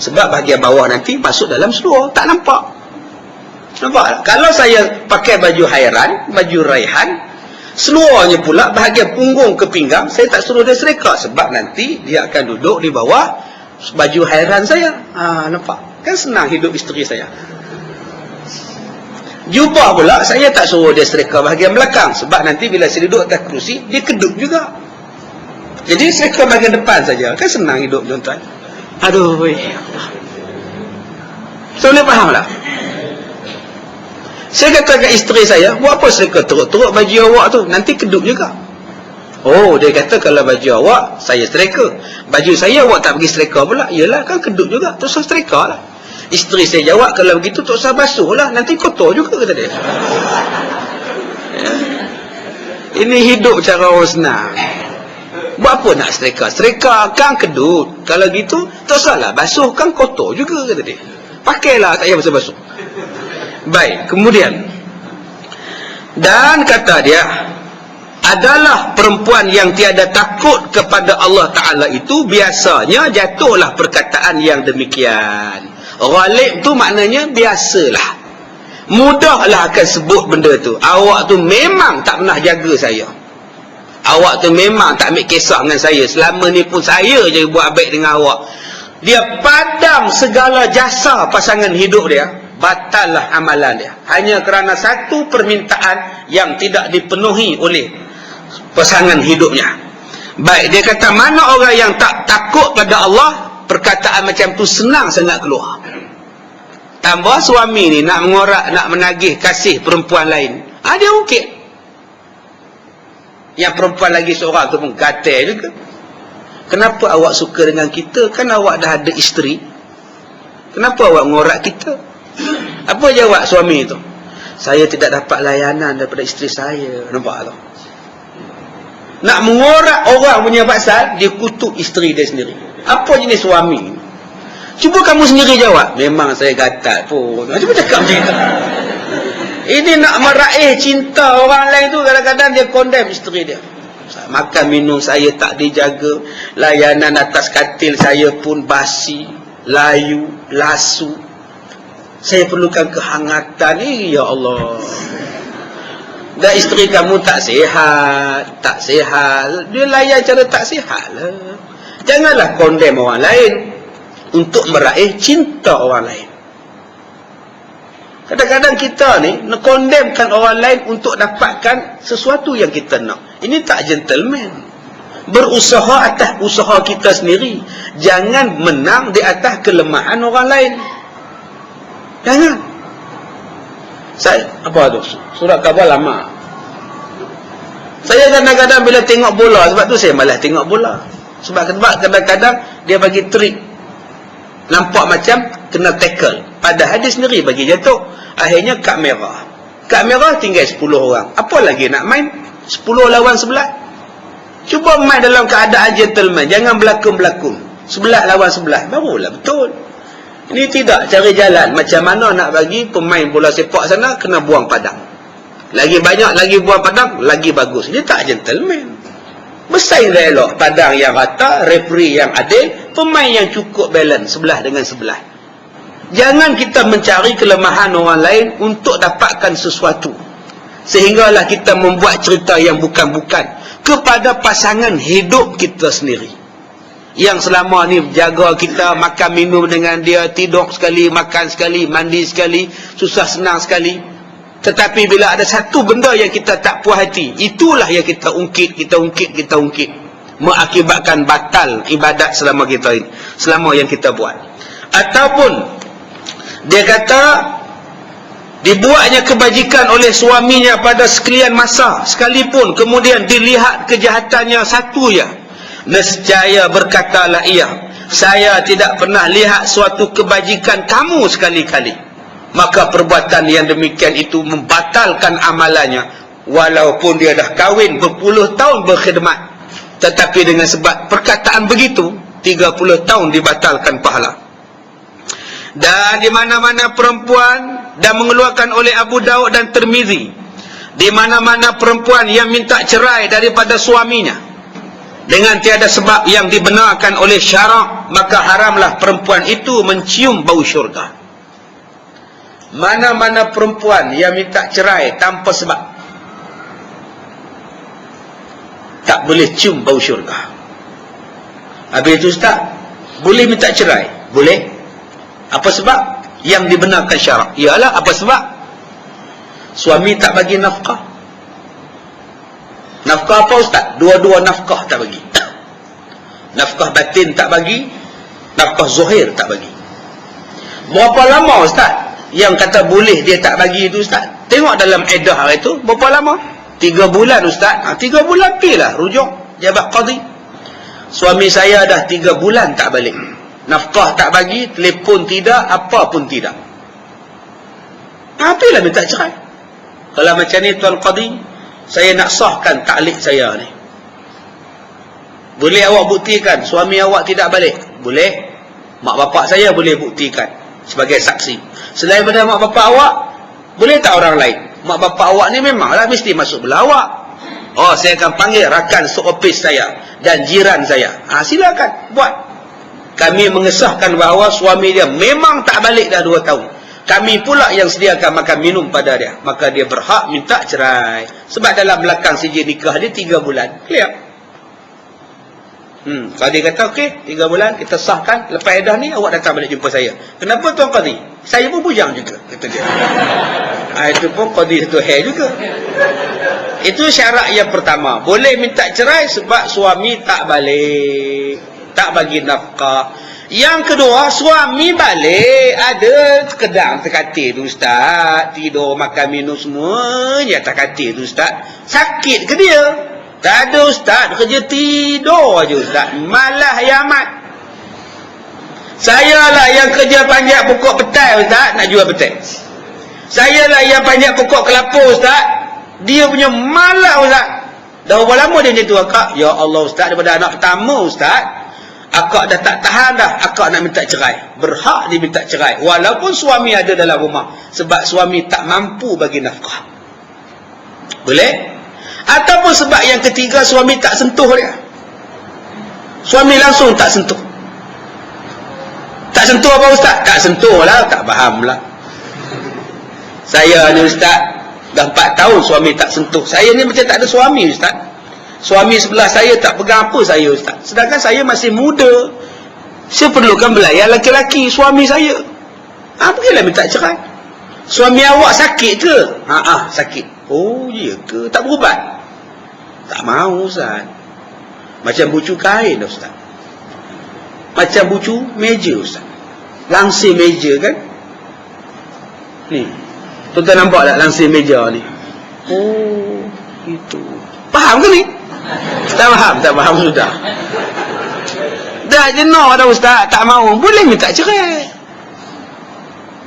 Speaker 1: Sebab bahagian bawah nanti masuk dalam seluar, tak nampak. Nampak? Kalau saya pakai baju Hairan, baju Raihan, seluarnya pula bahagian punggung ke pinggang, saya tak suruh dia setrika. Sebab nanti dia akan duduk di bawah baju Hairan saya. Nampak? Kan senang hidup isteri saya. Jubah pula saya tak suruh dia setrika bahagian belakang. Sebab nanti bila saya duduk atas kerusi, dia kedut juga. Jadi setrika bahagian depan saja. Kan senang hidup tuan-tuan. Aduh, so boleh faham tak? Saya kata kat isteri saya, buat apa setrika teruk-teruk baju awak tu, nanti kedut juga. Oh, dia kata kalau baju awak saya setrika, baju saya awak tak pergi setrika pula. Yelah, kan kedut juga, tak usah setrika lah. Isteri saya jawab, kalau begitu tak usah basuh lah, nanti kotor juga, kata dia. Ya. Ini hidup cara orang senang. Buat apa nak setrika? Setrika kan kedut. Kalau gitu, tak salah. Basuh kan kotor juga, kata dia. Pakailah, tak payah basuh-basuh. Baik, kemudian. Dan kata dia, adalah perempuan yang tiada takut kepada Allah Ta'ala itu, biasanya jatuhlah perkataan yang demikian. Ghalib tu maknanya biasalah. Mudahlah akan sebut benda tu. Awak tu memang tak pernah jaga saya. Awak tu memang tak ambil kisah dengan saya. Selama ni pun saya je buat baik dengan awak. Dia padam segala jasa pasangan hidup dia. Batallah amalan dia. Hanya kerana satu permintaan yang tidak dipenuhi oleh pasangan hidupnya. Baik, dia kata mana orang yang tak takut pada Allah, perkataan macam tu senang sangat keluar. Tambah suami ni nak mengorak, nak menagih kasih perempuan lain. Dia ukit. Yang perempuan lagi seorang tu pun gatal juga. Kenapa awak suka dengan kita? Kan awak dah ada isteri. Kenapa awak mengorak kita? Apa jawab suami tu? Saya tidak dapat layanan daripada isteri saya. Nampak tak? Nak mengorak orang punya pasal, dia kutuk isteri dia sendiri. Apa jenis suami? Cuba kamu sendiri jawab. Memang saya gatal pun. Cuba cakap macam itu. Ini nak meraih cinta orang lain tu, kadang-kadang dia condemn isteri dia. Makan minum saya tak dijaga, layanan atas katil saya pun basi, layu, lasu. Saya perlukan kehangatan ni, ya Allah. Dan isteri kamu tak sihat, tak sihat. Dia layan cara tak sihat lah. Janganlah condemn orang lain untuk meraih cinta orang lain. Kadang-kadang kita ni condemnkan orang lain untuk dapatkan sesuatu yang kita nak. Ini tak gentleman. Berusaha atas usaha kita sendiri. Jangan menang di atas kelemahan orang lain. Jangan. Saya, apa tu? Surat khabar lama. Saya kadang-kadang bila tengok bola, sebab tu saya malas tengok bola. Sebab kadang-kadang dia bagi trik. Nampak macam kena tackle. Padahal dia sendiri bagi jatuh. Akhirnya kad merah. Kad merah tinggal 10 orang. Apa lagi nak main? 10 lawan 11. Cuba main dalam keadaan gentleman. Jangan berlakon-berlakon. 11 lawan 11. Barulah betul. Ini tidak cari jalan. Macam mana nak bagi pemain bola sepak sana kena buang padang. Lagi banyak lagi buang padang, lagi bagus. Ini tak gentleman. Bersaing dah elok. Padang yang rata, referee yang adil, pemain yang cukup balance sebelah dengan sebelah. Jangan kita mencari kelemahan orang lain untuk dapatkan sesuatu. Sehinggalah kita membuat cerita yang bukan-bukan kepada pasangan hidup kita sendiri. yang selama ni jaga kita, makan minum dengan dia, tidur sekali, makan sekali, mandi sekali, susah senang sekali. Tetapi bila ada satu benda yang kita tak puas hati, itulah yang kita ungkit, mengakibatkan batal ibadat selama yang kita buat. Ataupun dia kata dibuatnya kebajikan oleh suaminya pada sekalian masa, sekalipun kemudian dilihat kejahatannya satu ya, nescaya berkatalah ia, saya tidak pernah lihat suatu kebajikan kamu sekali-kali. Maka perbuatan yang demikian itu membatalkan amalannya, walaupun dia dah kahwin berpuluh tahun berkhidmat. Tetapi dengan sebab perkataan begitu, 30 tahun dibatalkan pahala. Dan di mana-mana perempuan, dan mengeluarkan oleh Abu Daud dan Tirmizi, di mana-mana perempuan yang minta cerai daripada suaminya dengan tiada sebab yang dibenarkan oleh syarak, maka haramlah perempuan itu mencium bau syurga. Mana-mana perempuan yang minta cerai tanpa sebab, tak boleh cium bau syurga. Habis itu Ustaz, boleh minta cerai? Boleh. Apa sebab? Yang dibenarkan syarak. Ialah apa sebab? Suami tak bagi nafkah. Nafkah apa Ustaz? Dua-dua nafkah tak bagi. Nafkah batin tak bagi, nafkah zuhir tak bagi. Berapa lama Ustaz yang kata boleh dia tak bagi itu Ustaz? Tengok dalam iddah itu, berapa lama? 3 bulan Ustaz. 3 bulan pilah rujuk jabat qadi. Suami saya dah 3 bulan tak balik, nafkah tak bagi, telefon tidak, apa pun tidak. Apalah minta cerai. Kalau macam ni Tuan Qadi, saya nak sahkan taklik saya ni. Boleh awak buktikan suami awak tidak balik? Boleh. Mak bapak saya boleh buktikan sebagai saksi. Selain daripada mak bapak awak, boleh tak orang lain? Mak bapak awak ni memanglah mesti masuk belah awak. Oh, saya akan panggil rakan seopis saya dan jiran saya. Silakan buat. Kami mengesahkan bahawa suami dia memang tak balik dah 2 tahun. Kami pula yang sediakan makan minum pada dia. Maka dia berhak minta cerai. Sebab dalam belakang sijil nikah dia 3 bulan. Clear? Kalau dia kata okey, 3 bulan kita sahkan, lepas edah ni awak datang balik jumpa saya. Kenapa Tuan Qadi? Saya pun bujang juga, kata dia. Itu pun Qadi satu hair juga. Itu syarat yang pertama. Boleh minta cerai sebab suami tak balik, tak bagi nafkah. Yang kedua, suami balik, ada kedang terkatil tu Ustaz, tidur makan minum semuanya terkatil tu Ustaz. Sakit ke dia? Tak ada Ustaz, kerja tidur aja Ustaz. Malah yamat. Saya lah yang kerja panjat pokok petai Ustaz, nak jual petai. Saya lah yang panjat pokok kelapa Ustaz, dia punya malah Ustaz. Dah berapa lama dia macam tu akak? Ya Allah Ustaz, daripada anak pertama Ustaz, akak dah tak tahan dah, akak nak minta cerai. Berhak dia minta cerai walaupun suami ada dalam rumah, sebab suami tak mampu bagi nafkah. Boleh? Ataupun sebab yang ketiga, suami tak sentuh dia. Suami langsung tak sentuh. Tak sentuh apa Ustaz? Tak sentuh lah, tak faham lah. Saya ni Ustaz, dah 4 tahun suami tak sentuh. Saya ni macam tak ada suami Ustaz. Suami sebelah saya tak pegang apa saya Ustaz. Sedangkan saya masih muda. Saya perlukan belayan laki-laki, suami saya. Pergilah minta cerai. Suami awak sakit ke? Sakit. Oh, iya ke? Tak berubat? Tak mahu Ustaz. Macam bucu kain Ustaz. Macam bucu meja Ustaz. Langsir meja kan? Ni. Tuan-tuan nampak tak langsir meja ni? Oh, itu. Faham ke ni? Tak faham, tak faham sudah. Dah jenuh dah Ustaz, tak mahu. Boleh minta cerai.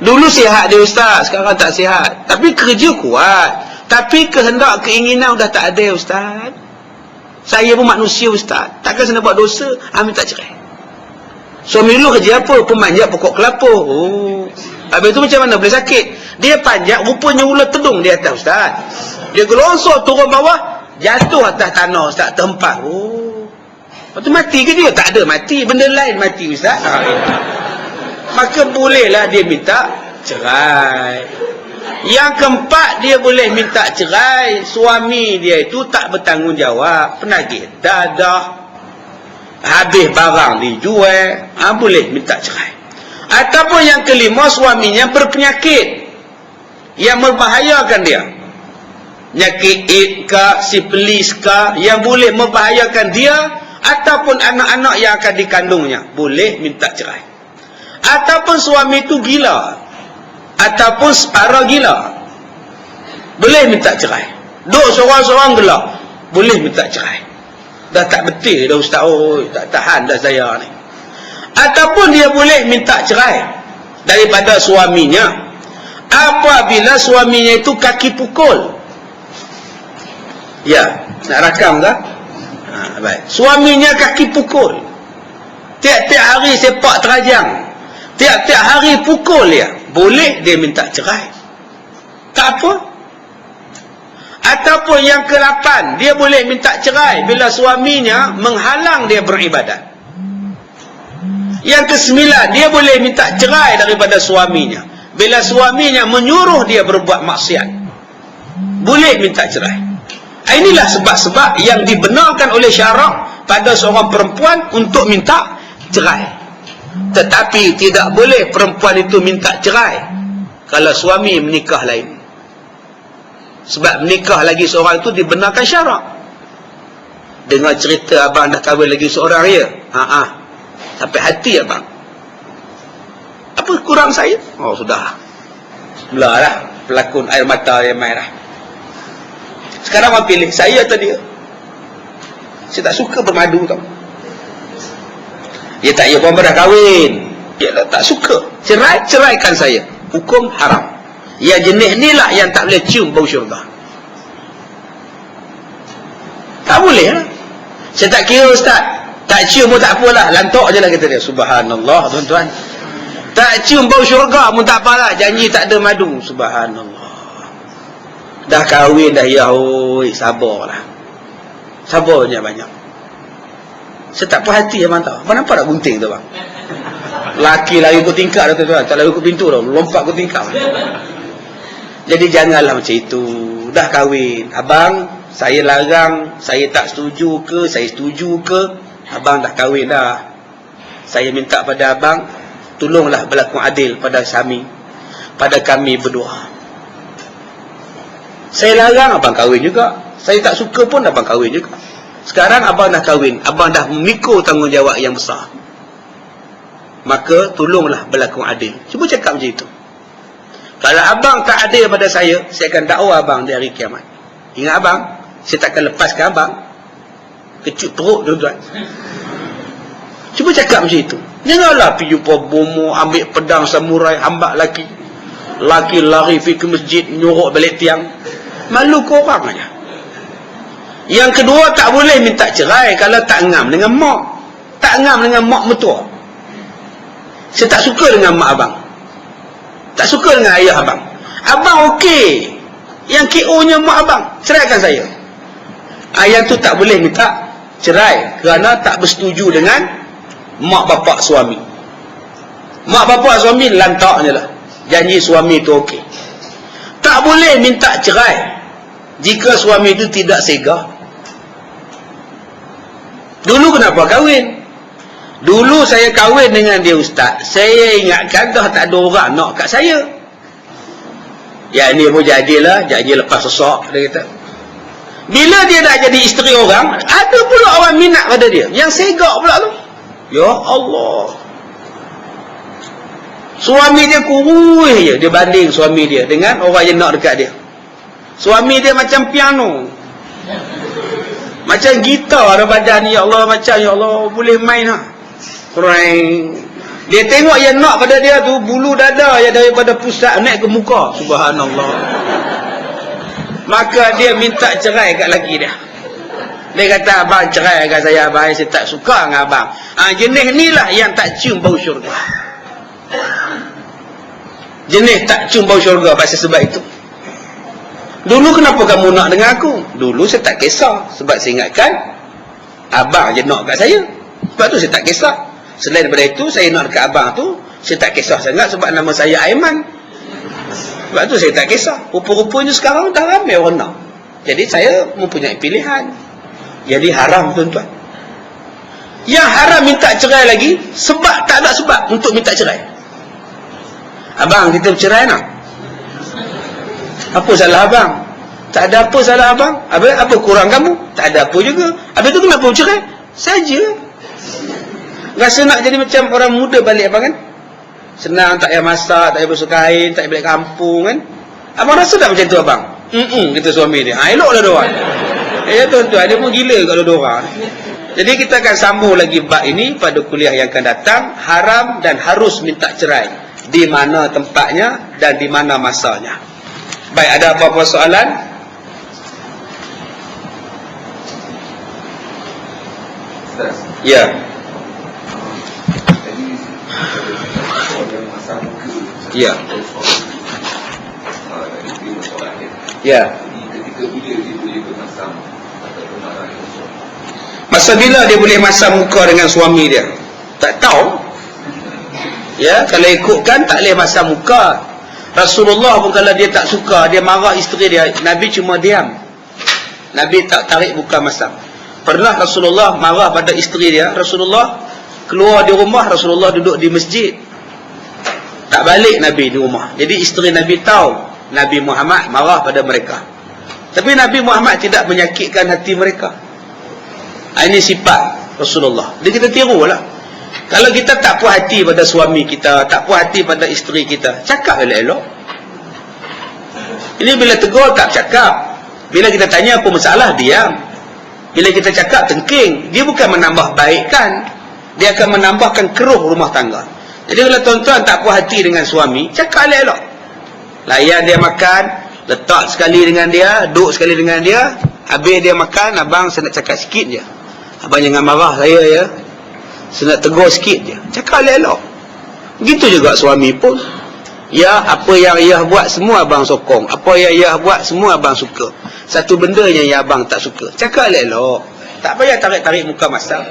Speaker 1: Dulu sihat dia Ustaz, sekarang tak sihat. Tapi kerja kuat. Tapi kehendak, keinginan dah tak ada Ustaz. Saya pun manusia Ustaz. Takkan saya nak buat dosa, minta cerai. Suami dulu kerja apa? Pemanjat pokok kelapa. Oh. Habis tu macam mana boleh sakit? Dia panjat, rupanya ular tedung di atas Ustaz. Dia gelonsor turun bawah, jatuh atas tanah Ustaz, terhempas. Oh. Lepas tu mati ke dia? Tak ada mati, benda lain mati Ustaz. Maka bolehlah dia minta cerai. Yang keempat, dia boleh minta cerai suami dia itu tak bertanggungjawab, penagih dadah. habis barang dijual, boleh minta cerai. Ataupun yang kelima, suaminya berpenyakit yang membahayakan dia, penyakit AIDS ke, sifilis ke, yang boleh membahayakan dia ataupun anak-anak yang akan dikandungnya, boleh minta cerai. Ataupun suami itu gila ataupun separa gila, boleh minta cerai. Duk seorang-seorang gelap, boleh minta cerai. Dah tak betul dah ustaz, tak tahan dah saya ni. Ataupun dia boleh minta cerai daripada suaminya apabila suaminya itu kaki pukul. Ya, nak rakam tak? Baik. Suaminya kaki pukul, tiap-tiap hari sepak terajang, tiap-tiap hari pukul dia, boleh dia minta cerai. Tak apa. Ataupun yang ke-8, dia boleh minta cerai bila suaminya menghalang dia beribadat. Yang ke-9, dia boleh minta cerai daripada suaminya bila suaminya menyuruh dia berbuat maksiat, boleh minta cerai. Inilah sebab-sebab yang dibenarkan oleh syarak pada seorang perempuan untuk minta cerai. Tetapi tidak boleh perempuan itu minta cerai kalau suami menikah lain. Sebab menikah lagi seorang itu dibenarkan syarak. Dengar cerita abang dah kahwin lagi seorang ya? Sampai hati abang. Apa kurang saya? Oh sudah. Belah lah. Pelakon air mata yang main lah. Sekarang abang pilih, saya atau dia? Saya tak suka bermadu tau. Dia tak, ya perempuan dah kahwin. Dia tak suka. Ceraikan saya. Hukum haram. Yang jenis ni lah yang tak boleh cium bau syurga. Tak boleh lah. Saya tak kira ustaz, tak cium pun tak apalah, lantok je lah kata dia. Subhanallah tuan-tuan. Tak cium bau syurga pun tak apalah, janji tak ada madu. Subhanallah. Dah kahwin dah ya, sabarlah. Sabarnya banyak. Saya tak puas hati abang tahu. Abang nampak tak gunting tu bang? Laki lari ikut tingkap dah tuan-tuan, tak lari ikut pintu dah, lompat ikut tingkap. Jadi janganlah macam itu. Dah kahwin, abang, saya larang, saya tak setuju ke, saya setuju ke, abang dah kahwin dah. Saya minta pada abang, tolonglah berlaku adil pada kami berdua. Saya larang, abang kahwin juga. Saya tak suka pun, abang kahwin juga. Sekarang abang dah kahwin, abang dah memikul tanggungjawab yang besar. Maka tolonglah berlaku adil. Cuba cakap macam itu. Kalau abang tak adil pada saya akan dakwa abang di hari kiamat. Ingat abang, saya takkan lepaskan abang. Kecut perut tuan-tuan. Cuba cakap macam itu. Janganlah pergi jumpa bomo, ambil pedang samurai, hambak laki. Laki lari pergi ke masjid, nyorok balik tiang. Malu korang aja. Yang kedua, tak boleh minta cerai kalau tak ngam dengan mak. Tak ngam dengan mak mertua. Saya tak suka dengan mak abang, tak suka dengan ayah abang. Abang okey, yang KO-nya mak abang, ceraikan saya. Yang tu tak boleh minta cerai kerana tak bersetuju dengan mak bapak suami. Mak bapak suami lantaknya lah, janji suami tu okey. Tak boleh minta cerai jika suami itu tidak segah. Dulu kenapa kahwin? Dulu saya kahwin dengan dia ustaz, saya ingatkan dah tak ada orang nak kat saya. Ya ni pun jadilah, janji lepas sesak, dia kata. Bila dia dah jadi isteri orang, ada pula orang minat pada dia, yang segak pula tu. Ya Allah. Suami dia kurus je, dia banding suami dia dengan orang yang nak dekat dia. Suami dia macam piano, macam gitar ada badan ni, ya Allah, macam ya Allah boleh main ha. Keren. Dia tengok yang nak pada dia tu bulu dada yang daripada pusat naik ke muka. Subhanallah. Maka dia minta cerai kat laki dia. Dia kata, abang cerai kat saya, abang, saya tak suka dengan abang. Jenis ni lah yang tak cium bau syurga. Jenis tak cium bau syurga pasal sebab itu. Dulu kenapa kamu nak dengan aku? Dulu saya tak kisah, sebab saya ingatkan abang je nak kat saya. Sebab tu saya tak kisah. Selain daripada itu, saya nak dekat abang tu, saya tak kisah sangat sebab nama saya Aiman. Sebab tu saya tak kisah. Rupa-rupanya sekarang dah ramai orang nak. Jadi saya mempunyai pilihan. Jadi haram tuan-tuan. Yang haram minta cerai lagi sebab tak ada sebab untuk minta cerai. Abang, kita bercerai nak? Apa salah abang? Tak ada apa salah abang. Apa kurang kamu? Tak ada apa juga. Habis tu kenapa bercerai? Saja. Rasa nak jadi macam orang muda balik abang kan? Senang, tak payah masak, tak payah basuh kain, tak payah balik kampung kan? Abang rasa tak macam tu abang? Kita suami dia. Eloklah diorang. Tuan-tuan, dia pun gila kalau diorang. Jadi kita akan sambung lagi bab ini pada kuliah yang akan datang. Haram dan harus minta cerai. Di mana tempatnya dan di mana masanya. Baik, ada apa-apa soalan? Ya. Ya. Ya. Masa bila dia boleh masam muka dengan suami dia? Tak tahu. Ya, kalau ikutkan tak boleh masam muka. Rasulullah pun kalau dia tak suka, dia marah isteri dia, Nabi cuma diam. Nabi tak tarik muka masam. Pernah Rasulullah marah pada isteri dia, Rasulullah keluar di rumah, Rasulullah duduk di masjid. Tak balik Nabi di rumah. Jadi isteri Nabi tahu Nabi Muhammad marah pada mereka. Tapi Nabi Muhammad tidak menyakitkan hati mereka. Ini sifat Rasulullah. Jadi kita tirulah. Kalau kita tak puas hati pada suami kita, tak puas hati pada isteri kita, cakap elok-elok. Ini bila tegur tak cakap. Bila kita tanya apa masalah, diam. Bila kita cakap, tengking. Dia bukan menambah baikkan, dia akan menambahkan keruh rumah tangga. Jadi kalau tuan-tuan tak puas hati dengan suami, cakap elok-elok. Layan dia makan, letak sekali dengan dia, duduk sekali dengan dia. Habis dia makan, abang saya nak cakap sikit je. Abang jangan marah saya ya. Saya nak tegur sikit je. Cakap elok-elok. Begitu juga suami pun. Ya, apa yang ia buat semua abang sokong. Apa yang ia buat semua abang suka. Satu benda yang abang tak suka, cakap elok-elok. Tak payah tarik-tarik muka masam.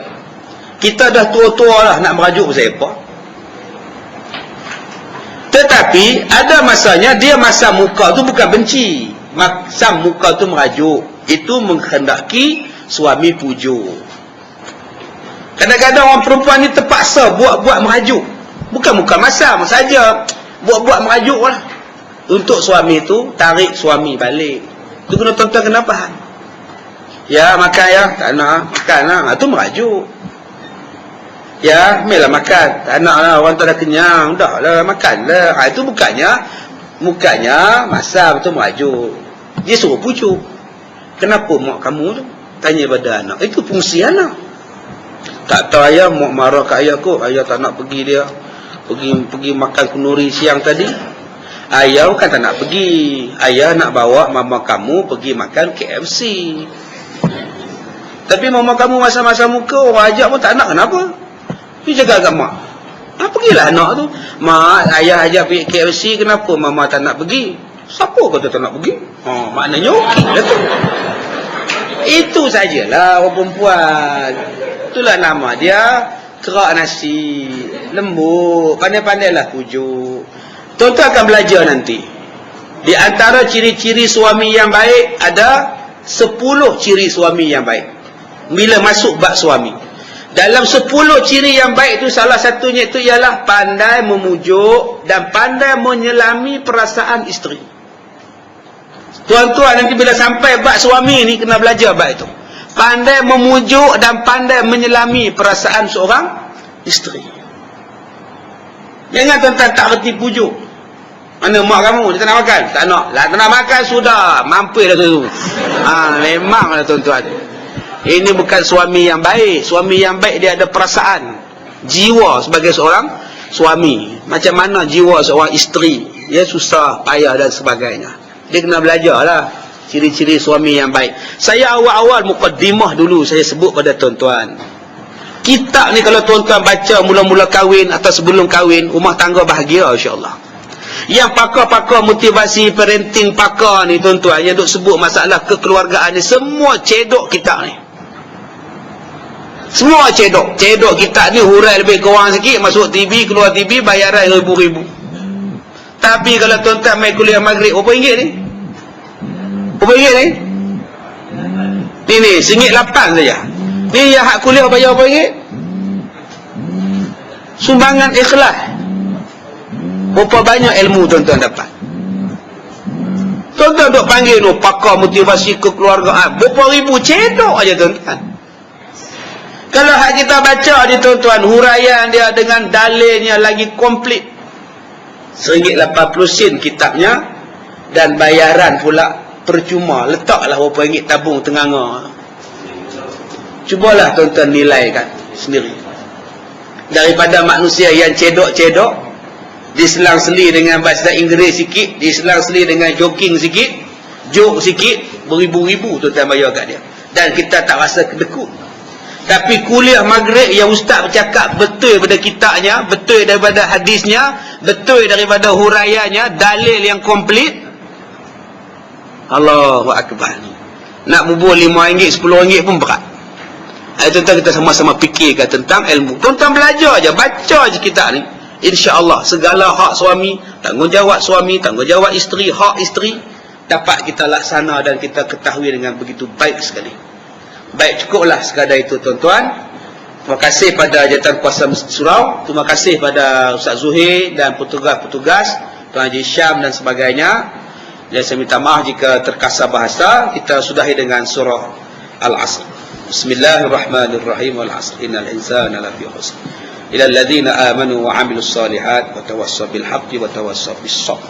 Speaker 1: Kita dah tua-tua lah nak merajuk pasal apa. Tetapi ada masanya dia masam muka tu bukan benci. Masam muka tu merajuk. Itu menghendaki suami pujuk. Kadang-kadang orang perempuan ni terpaksa buat-buat merajuk. Bukan muka masam saja, buat-buat merajuk lah. Untuk suami tu tarik suami balik. Tu kena tuan-tuan kena faham. Ya, makan ya, tak nak makan lah. Itu merajuk. Ya, mailah makan. Tak nak lah, orang tu dah kenyang. Dah lah, makan lah. Itu mukanya masam tu merajuk. Dia suruh pujuk. Kenapa mak kamu tu? Tanya pada anak. Itu fungsi anak. Tak tahu ayah mak marah kat ayah kot. Ayah tak nak pergi dia. Pergi makan kenduri siang tadi. Ayah kan tak nak pergi. Ayah nak bawa mama kamu pergi makan KFC. Tapi mama kamu masa-masa muka orang ajak pun tak nak. Kenapa? Dia jaga agak mak. Pergilah anak tu. Mak, ayah ajak pergi KFC. Kenapa mama tak nak pergi? Siapa kata tak nak pergi? Maknanya okey lah tu. Itu sajalah orang perempuan. Itulah nama dia. Kerak nasi, lembut, pandai-pandailah pujuk. Tuan-tuan akan belajar nanti. Di antara ciri-ciri suami yang baik, ada 10 ciri suami yang baik. Bila masuk bab suami, dalam 10 ciri yang baik itu, salah satunya itu ialah pandai memujuk dan pandai menyelami perasaan isteri. Tuan-tuan nanti bila sampai bab suami ni, kena belajar bab itu. Pandai memujuk dan pandai menyelami perasaan seorang isteri. Jangan tuan-tuan tak reti pujuk. Mana mak kamu? Dia tak nak makan? Tak nak. Lah, tak nak makan sudah. Mampir dah tu. Memanglah tuan-tuan. Ini bukan suami yang baik. Suami yang baik dia ada perasaan. Jiwa sebagai seorang suami. Macam mana jiwa seorang isteri. Dia susah, payah dan sebagainya. Dia kena belajar lah. Ciri-ciri suami yang baik. Saya awal-awal mukaddimah dulu saya sebut pada tuan-tuan. Kitab ni kalau tuan-tuan baca mula-mula kahwin atau sebelum kahwin, rumah tangga bahagia insya-Allah. Yang pakar-pakar motivasi parenting pakar ni tuan-tuan, yang duk sebut masalah kekeluargaan ni, semua cedok kitab ni. Semua cedok. Cedok kitab ni hurai lebih kurang sikit, masuk TV, keluar TV, bayaran ribu-ribu. Tapi kalau tuan-tuan main kuliah maghrib, berapa ringgit ni? Berapa ringgit ni? Ni RM1.8 saja. Ni yang hak kuliah bayar berapa ringgit? Sumbangan ikhlas. Berapa banyak ilmu tuan-tuan dapat? Tuan-tuan duk panggil tu pakar motivasi kekeluargaan. Berapa ribu cedok aja tuan-tuan. Kalau hak kita baca ni tuan-tuan, huraian dia dengan dalilnya lagi komplit. RM1.80 kitabnya, dan bayaran pula percuma. Letaklah berapa ringgit tabung tenganga. Cubalah tuan-tuan nilaikan sendiri. Daripada manusia yang cedok-cedok, diselang-seli dengan bahasa Inggeris sikit, diselang-seli dengan joking sikit, joke sikit, beribu-ribu tuan-tuan bayar kat dia. Dan kita tak rasa kedekut. Tapi kuliah maghrib yang ustaz bercakap betul daripada kitabnya, betul daripada hadisnya, betul daripada huraiannya, dalil yang komplit. Allahu Akbar. Nak bubur RM5, RM10 pun berat. Tuan-tuan, kita sama-sama fikirkan tentang ilmu. Tuan-tuan belajar aja, baca aja kitab ni. InsyaAllah segala hak suami, tanggungjawab isteri, hak isteri dapat kita laksana dan kita ketahui dengan begitu baik sekali. Baik, cukuplah sekadar itu tuan-tuan. Terima kasih pada jawatan kuasa surau, terima kasih pada Ustaz Zuhir dan petugas-petugas, Tuan Haji Syam dan sebagainya. Dan saya minta maaf jika terkasar bahasa. Kita sudahi dengan surah Al-Asr. Bismillahirrahmanirrahim. Wal-'asr innal insana lafi khusr ila alladhina amanu wa 'amilus solihat wa tawassaw bil haqqi wa tawassaw bis sabr.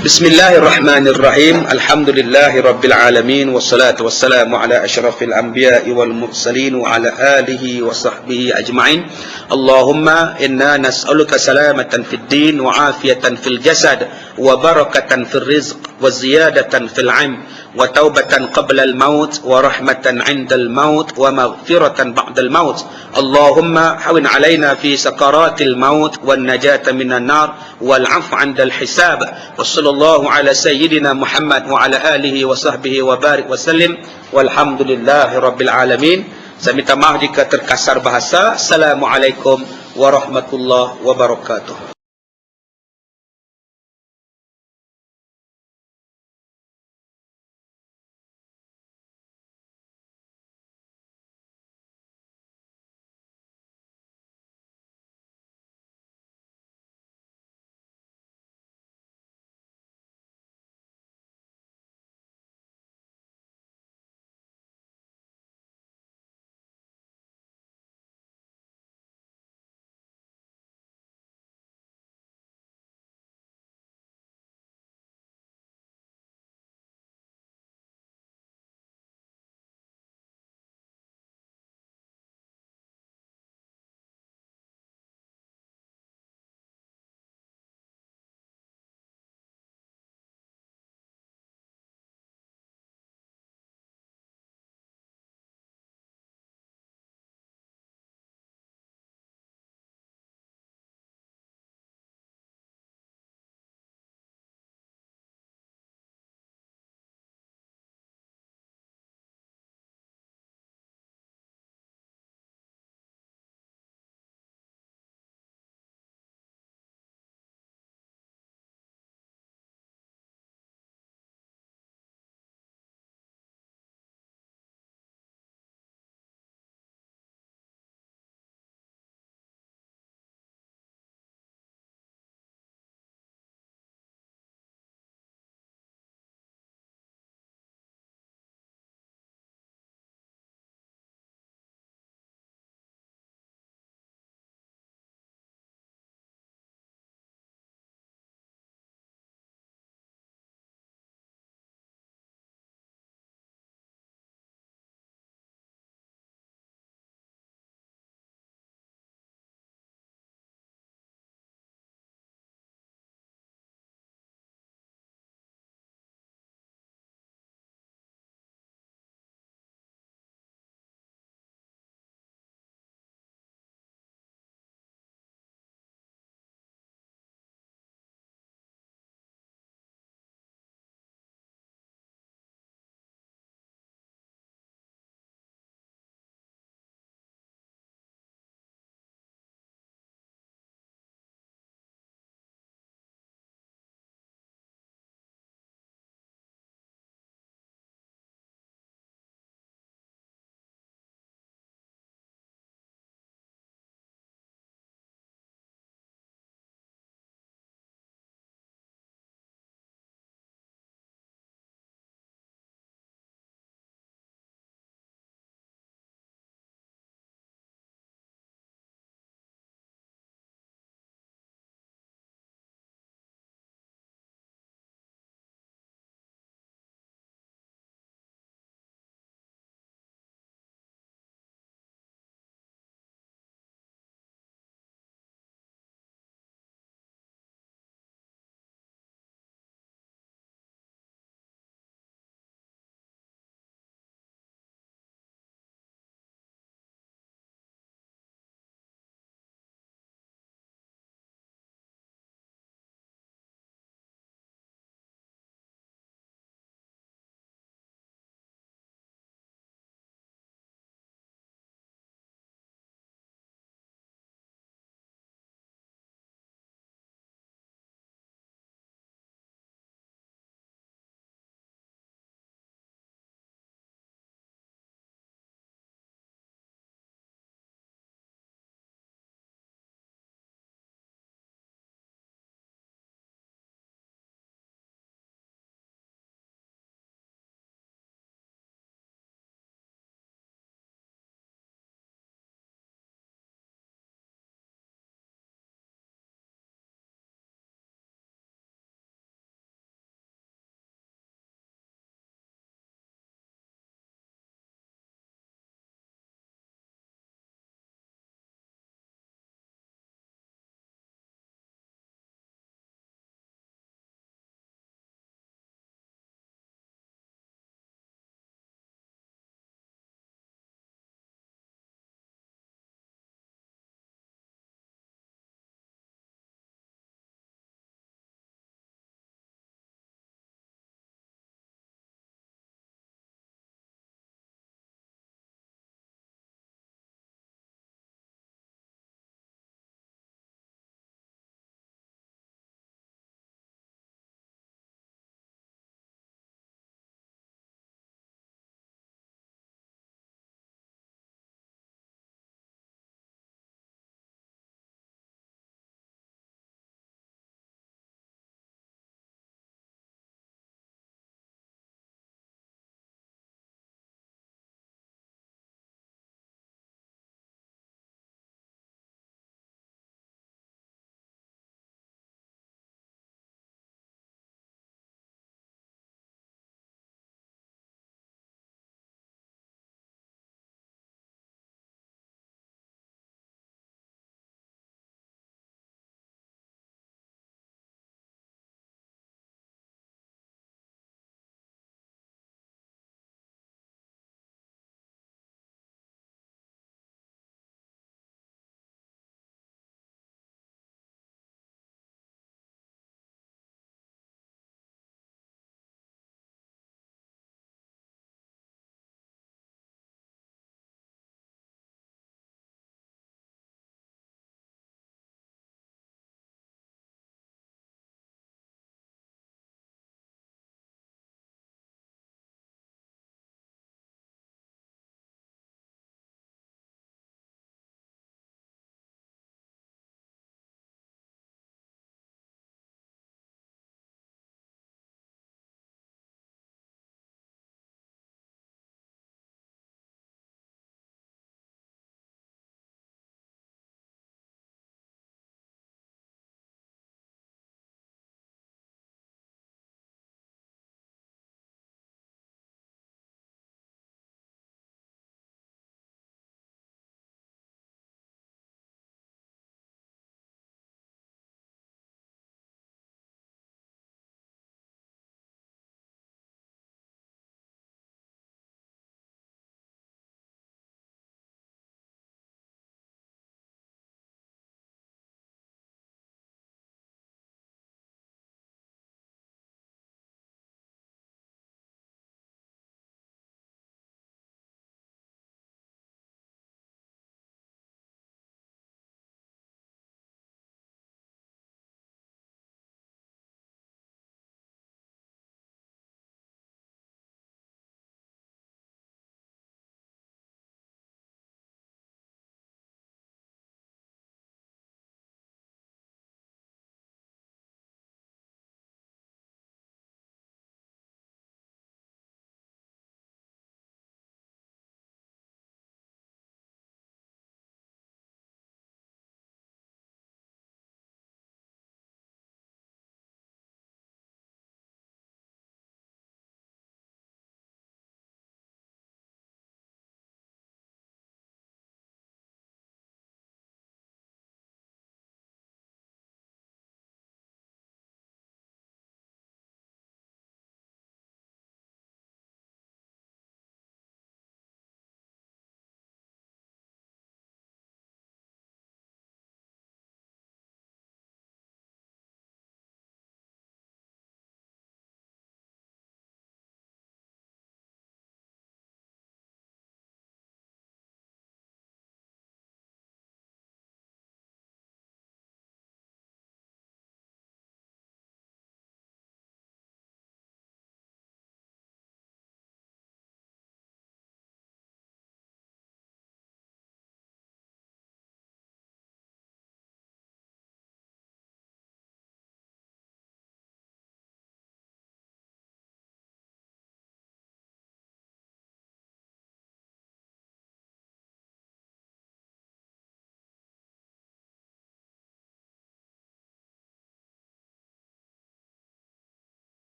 Speaker 1: Bismillahirrahmanirrahim. Alhamdulillahi rabbil alamin, wassalatu wassalamu ala asyrafil anbiya'i wal mursalin wa ala alihi wa sahbihi ajma'in. Allahumma inna nas'aluka salamatan fid din wa afiyatan fil jasad wa barakatan fil rizq wa ziyadatan fil 'ilm wa taubatan qabla al maut wa rahmatan 'inda al maut wa maghfiratan ba'da al maut. Allahumma hawin 'alaina fi sakaratil maut wan najata minan nar wal 'afwa 'inda al hisab. Wa sallallahu ala sayyidina Muhammad wa ala alihi wa sahbihi wa barik wa sallim. Walhamdulillahi rabbil alamin. Saya minta maaf jika terkasar bahasa. Assalamualaikum warahmatullahi wabarakatuh.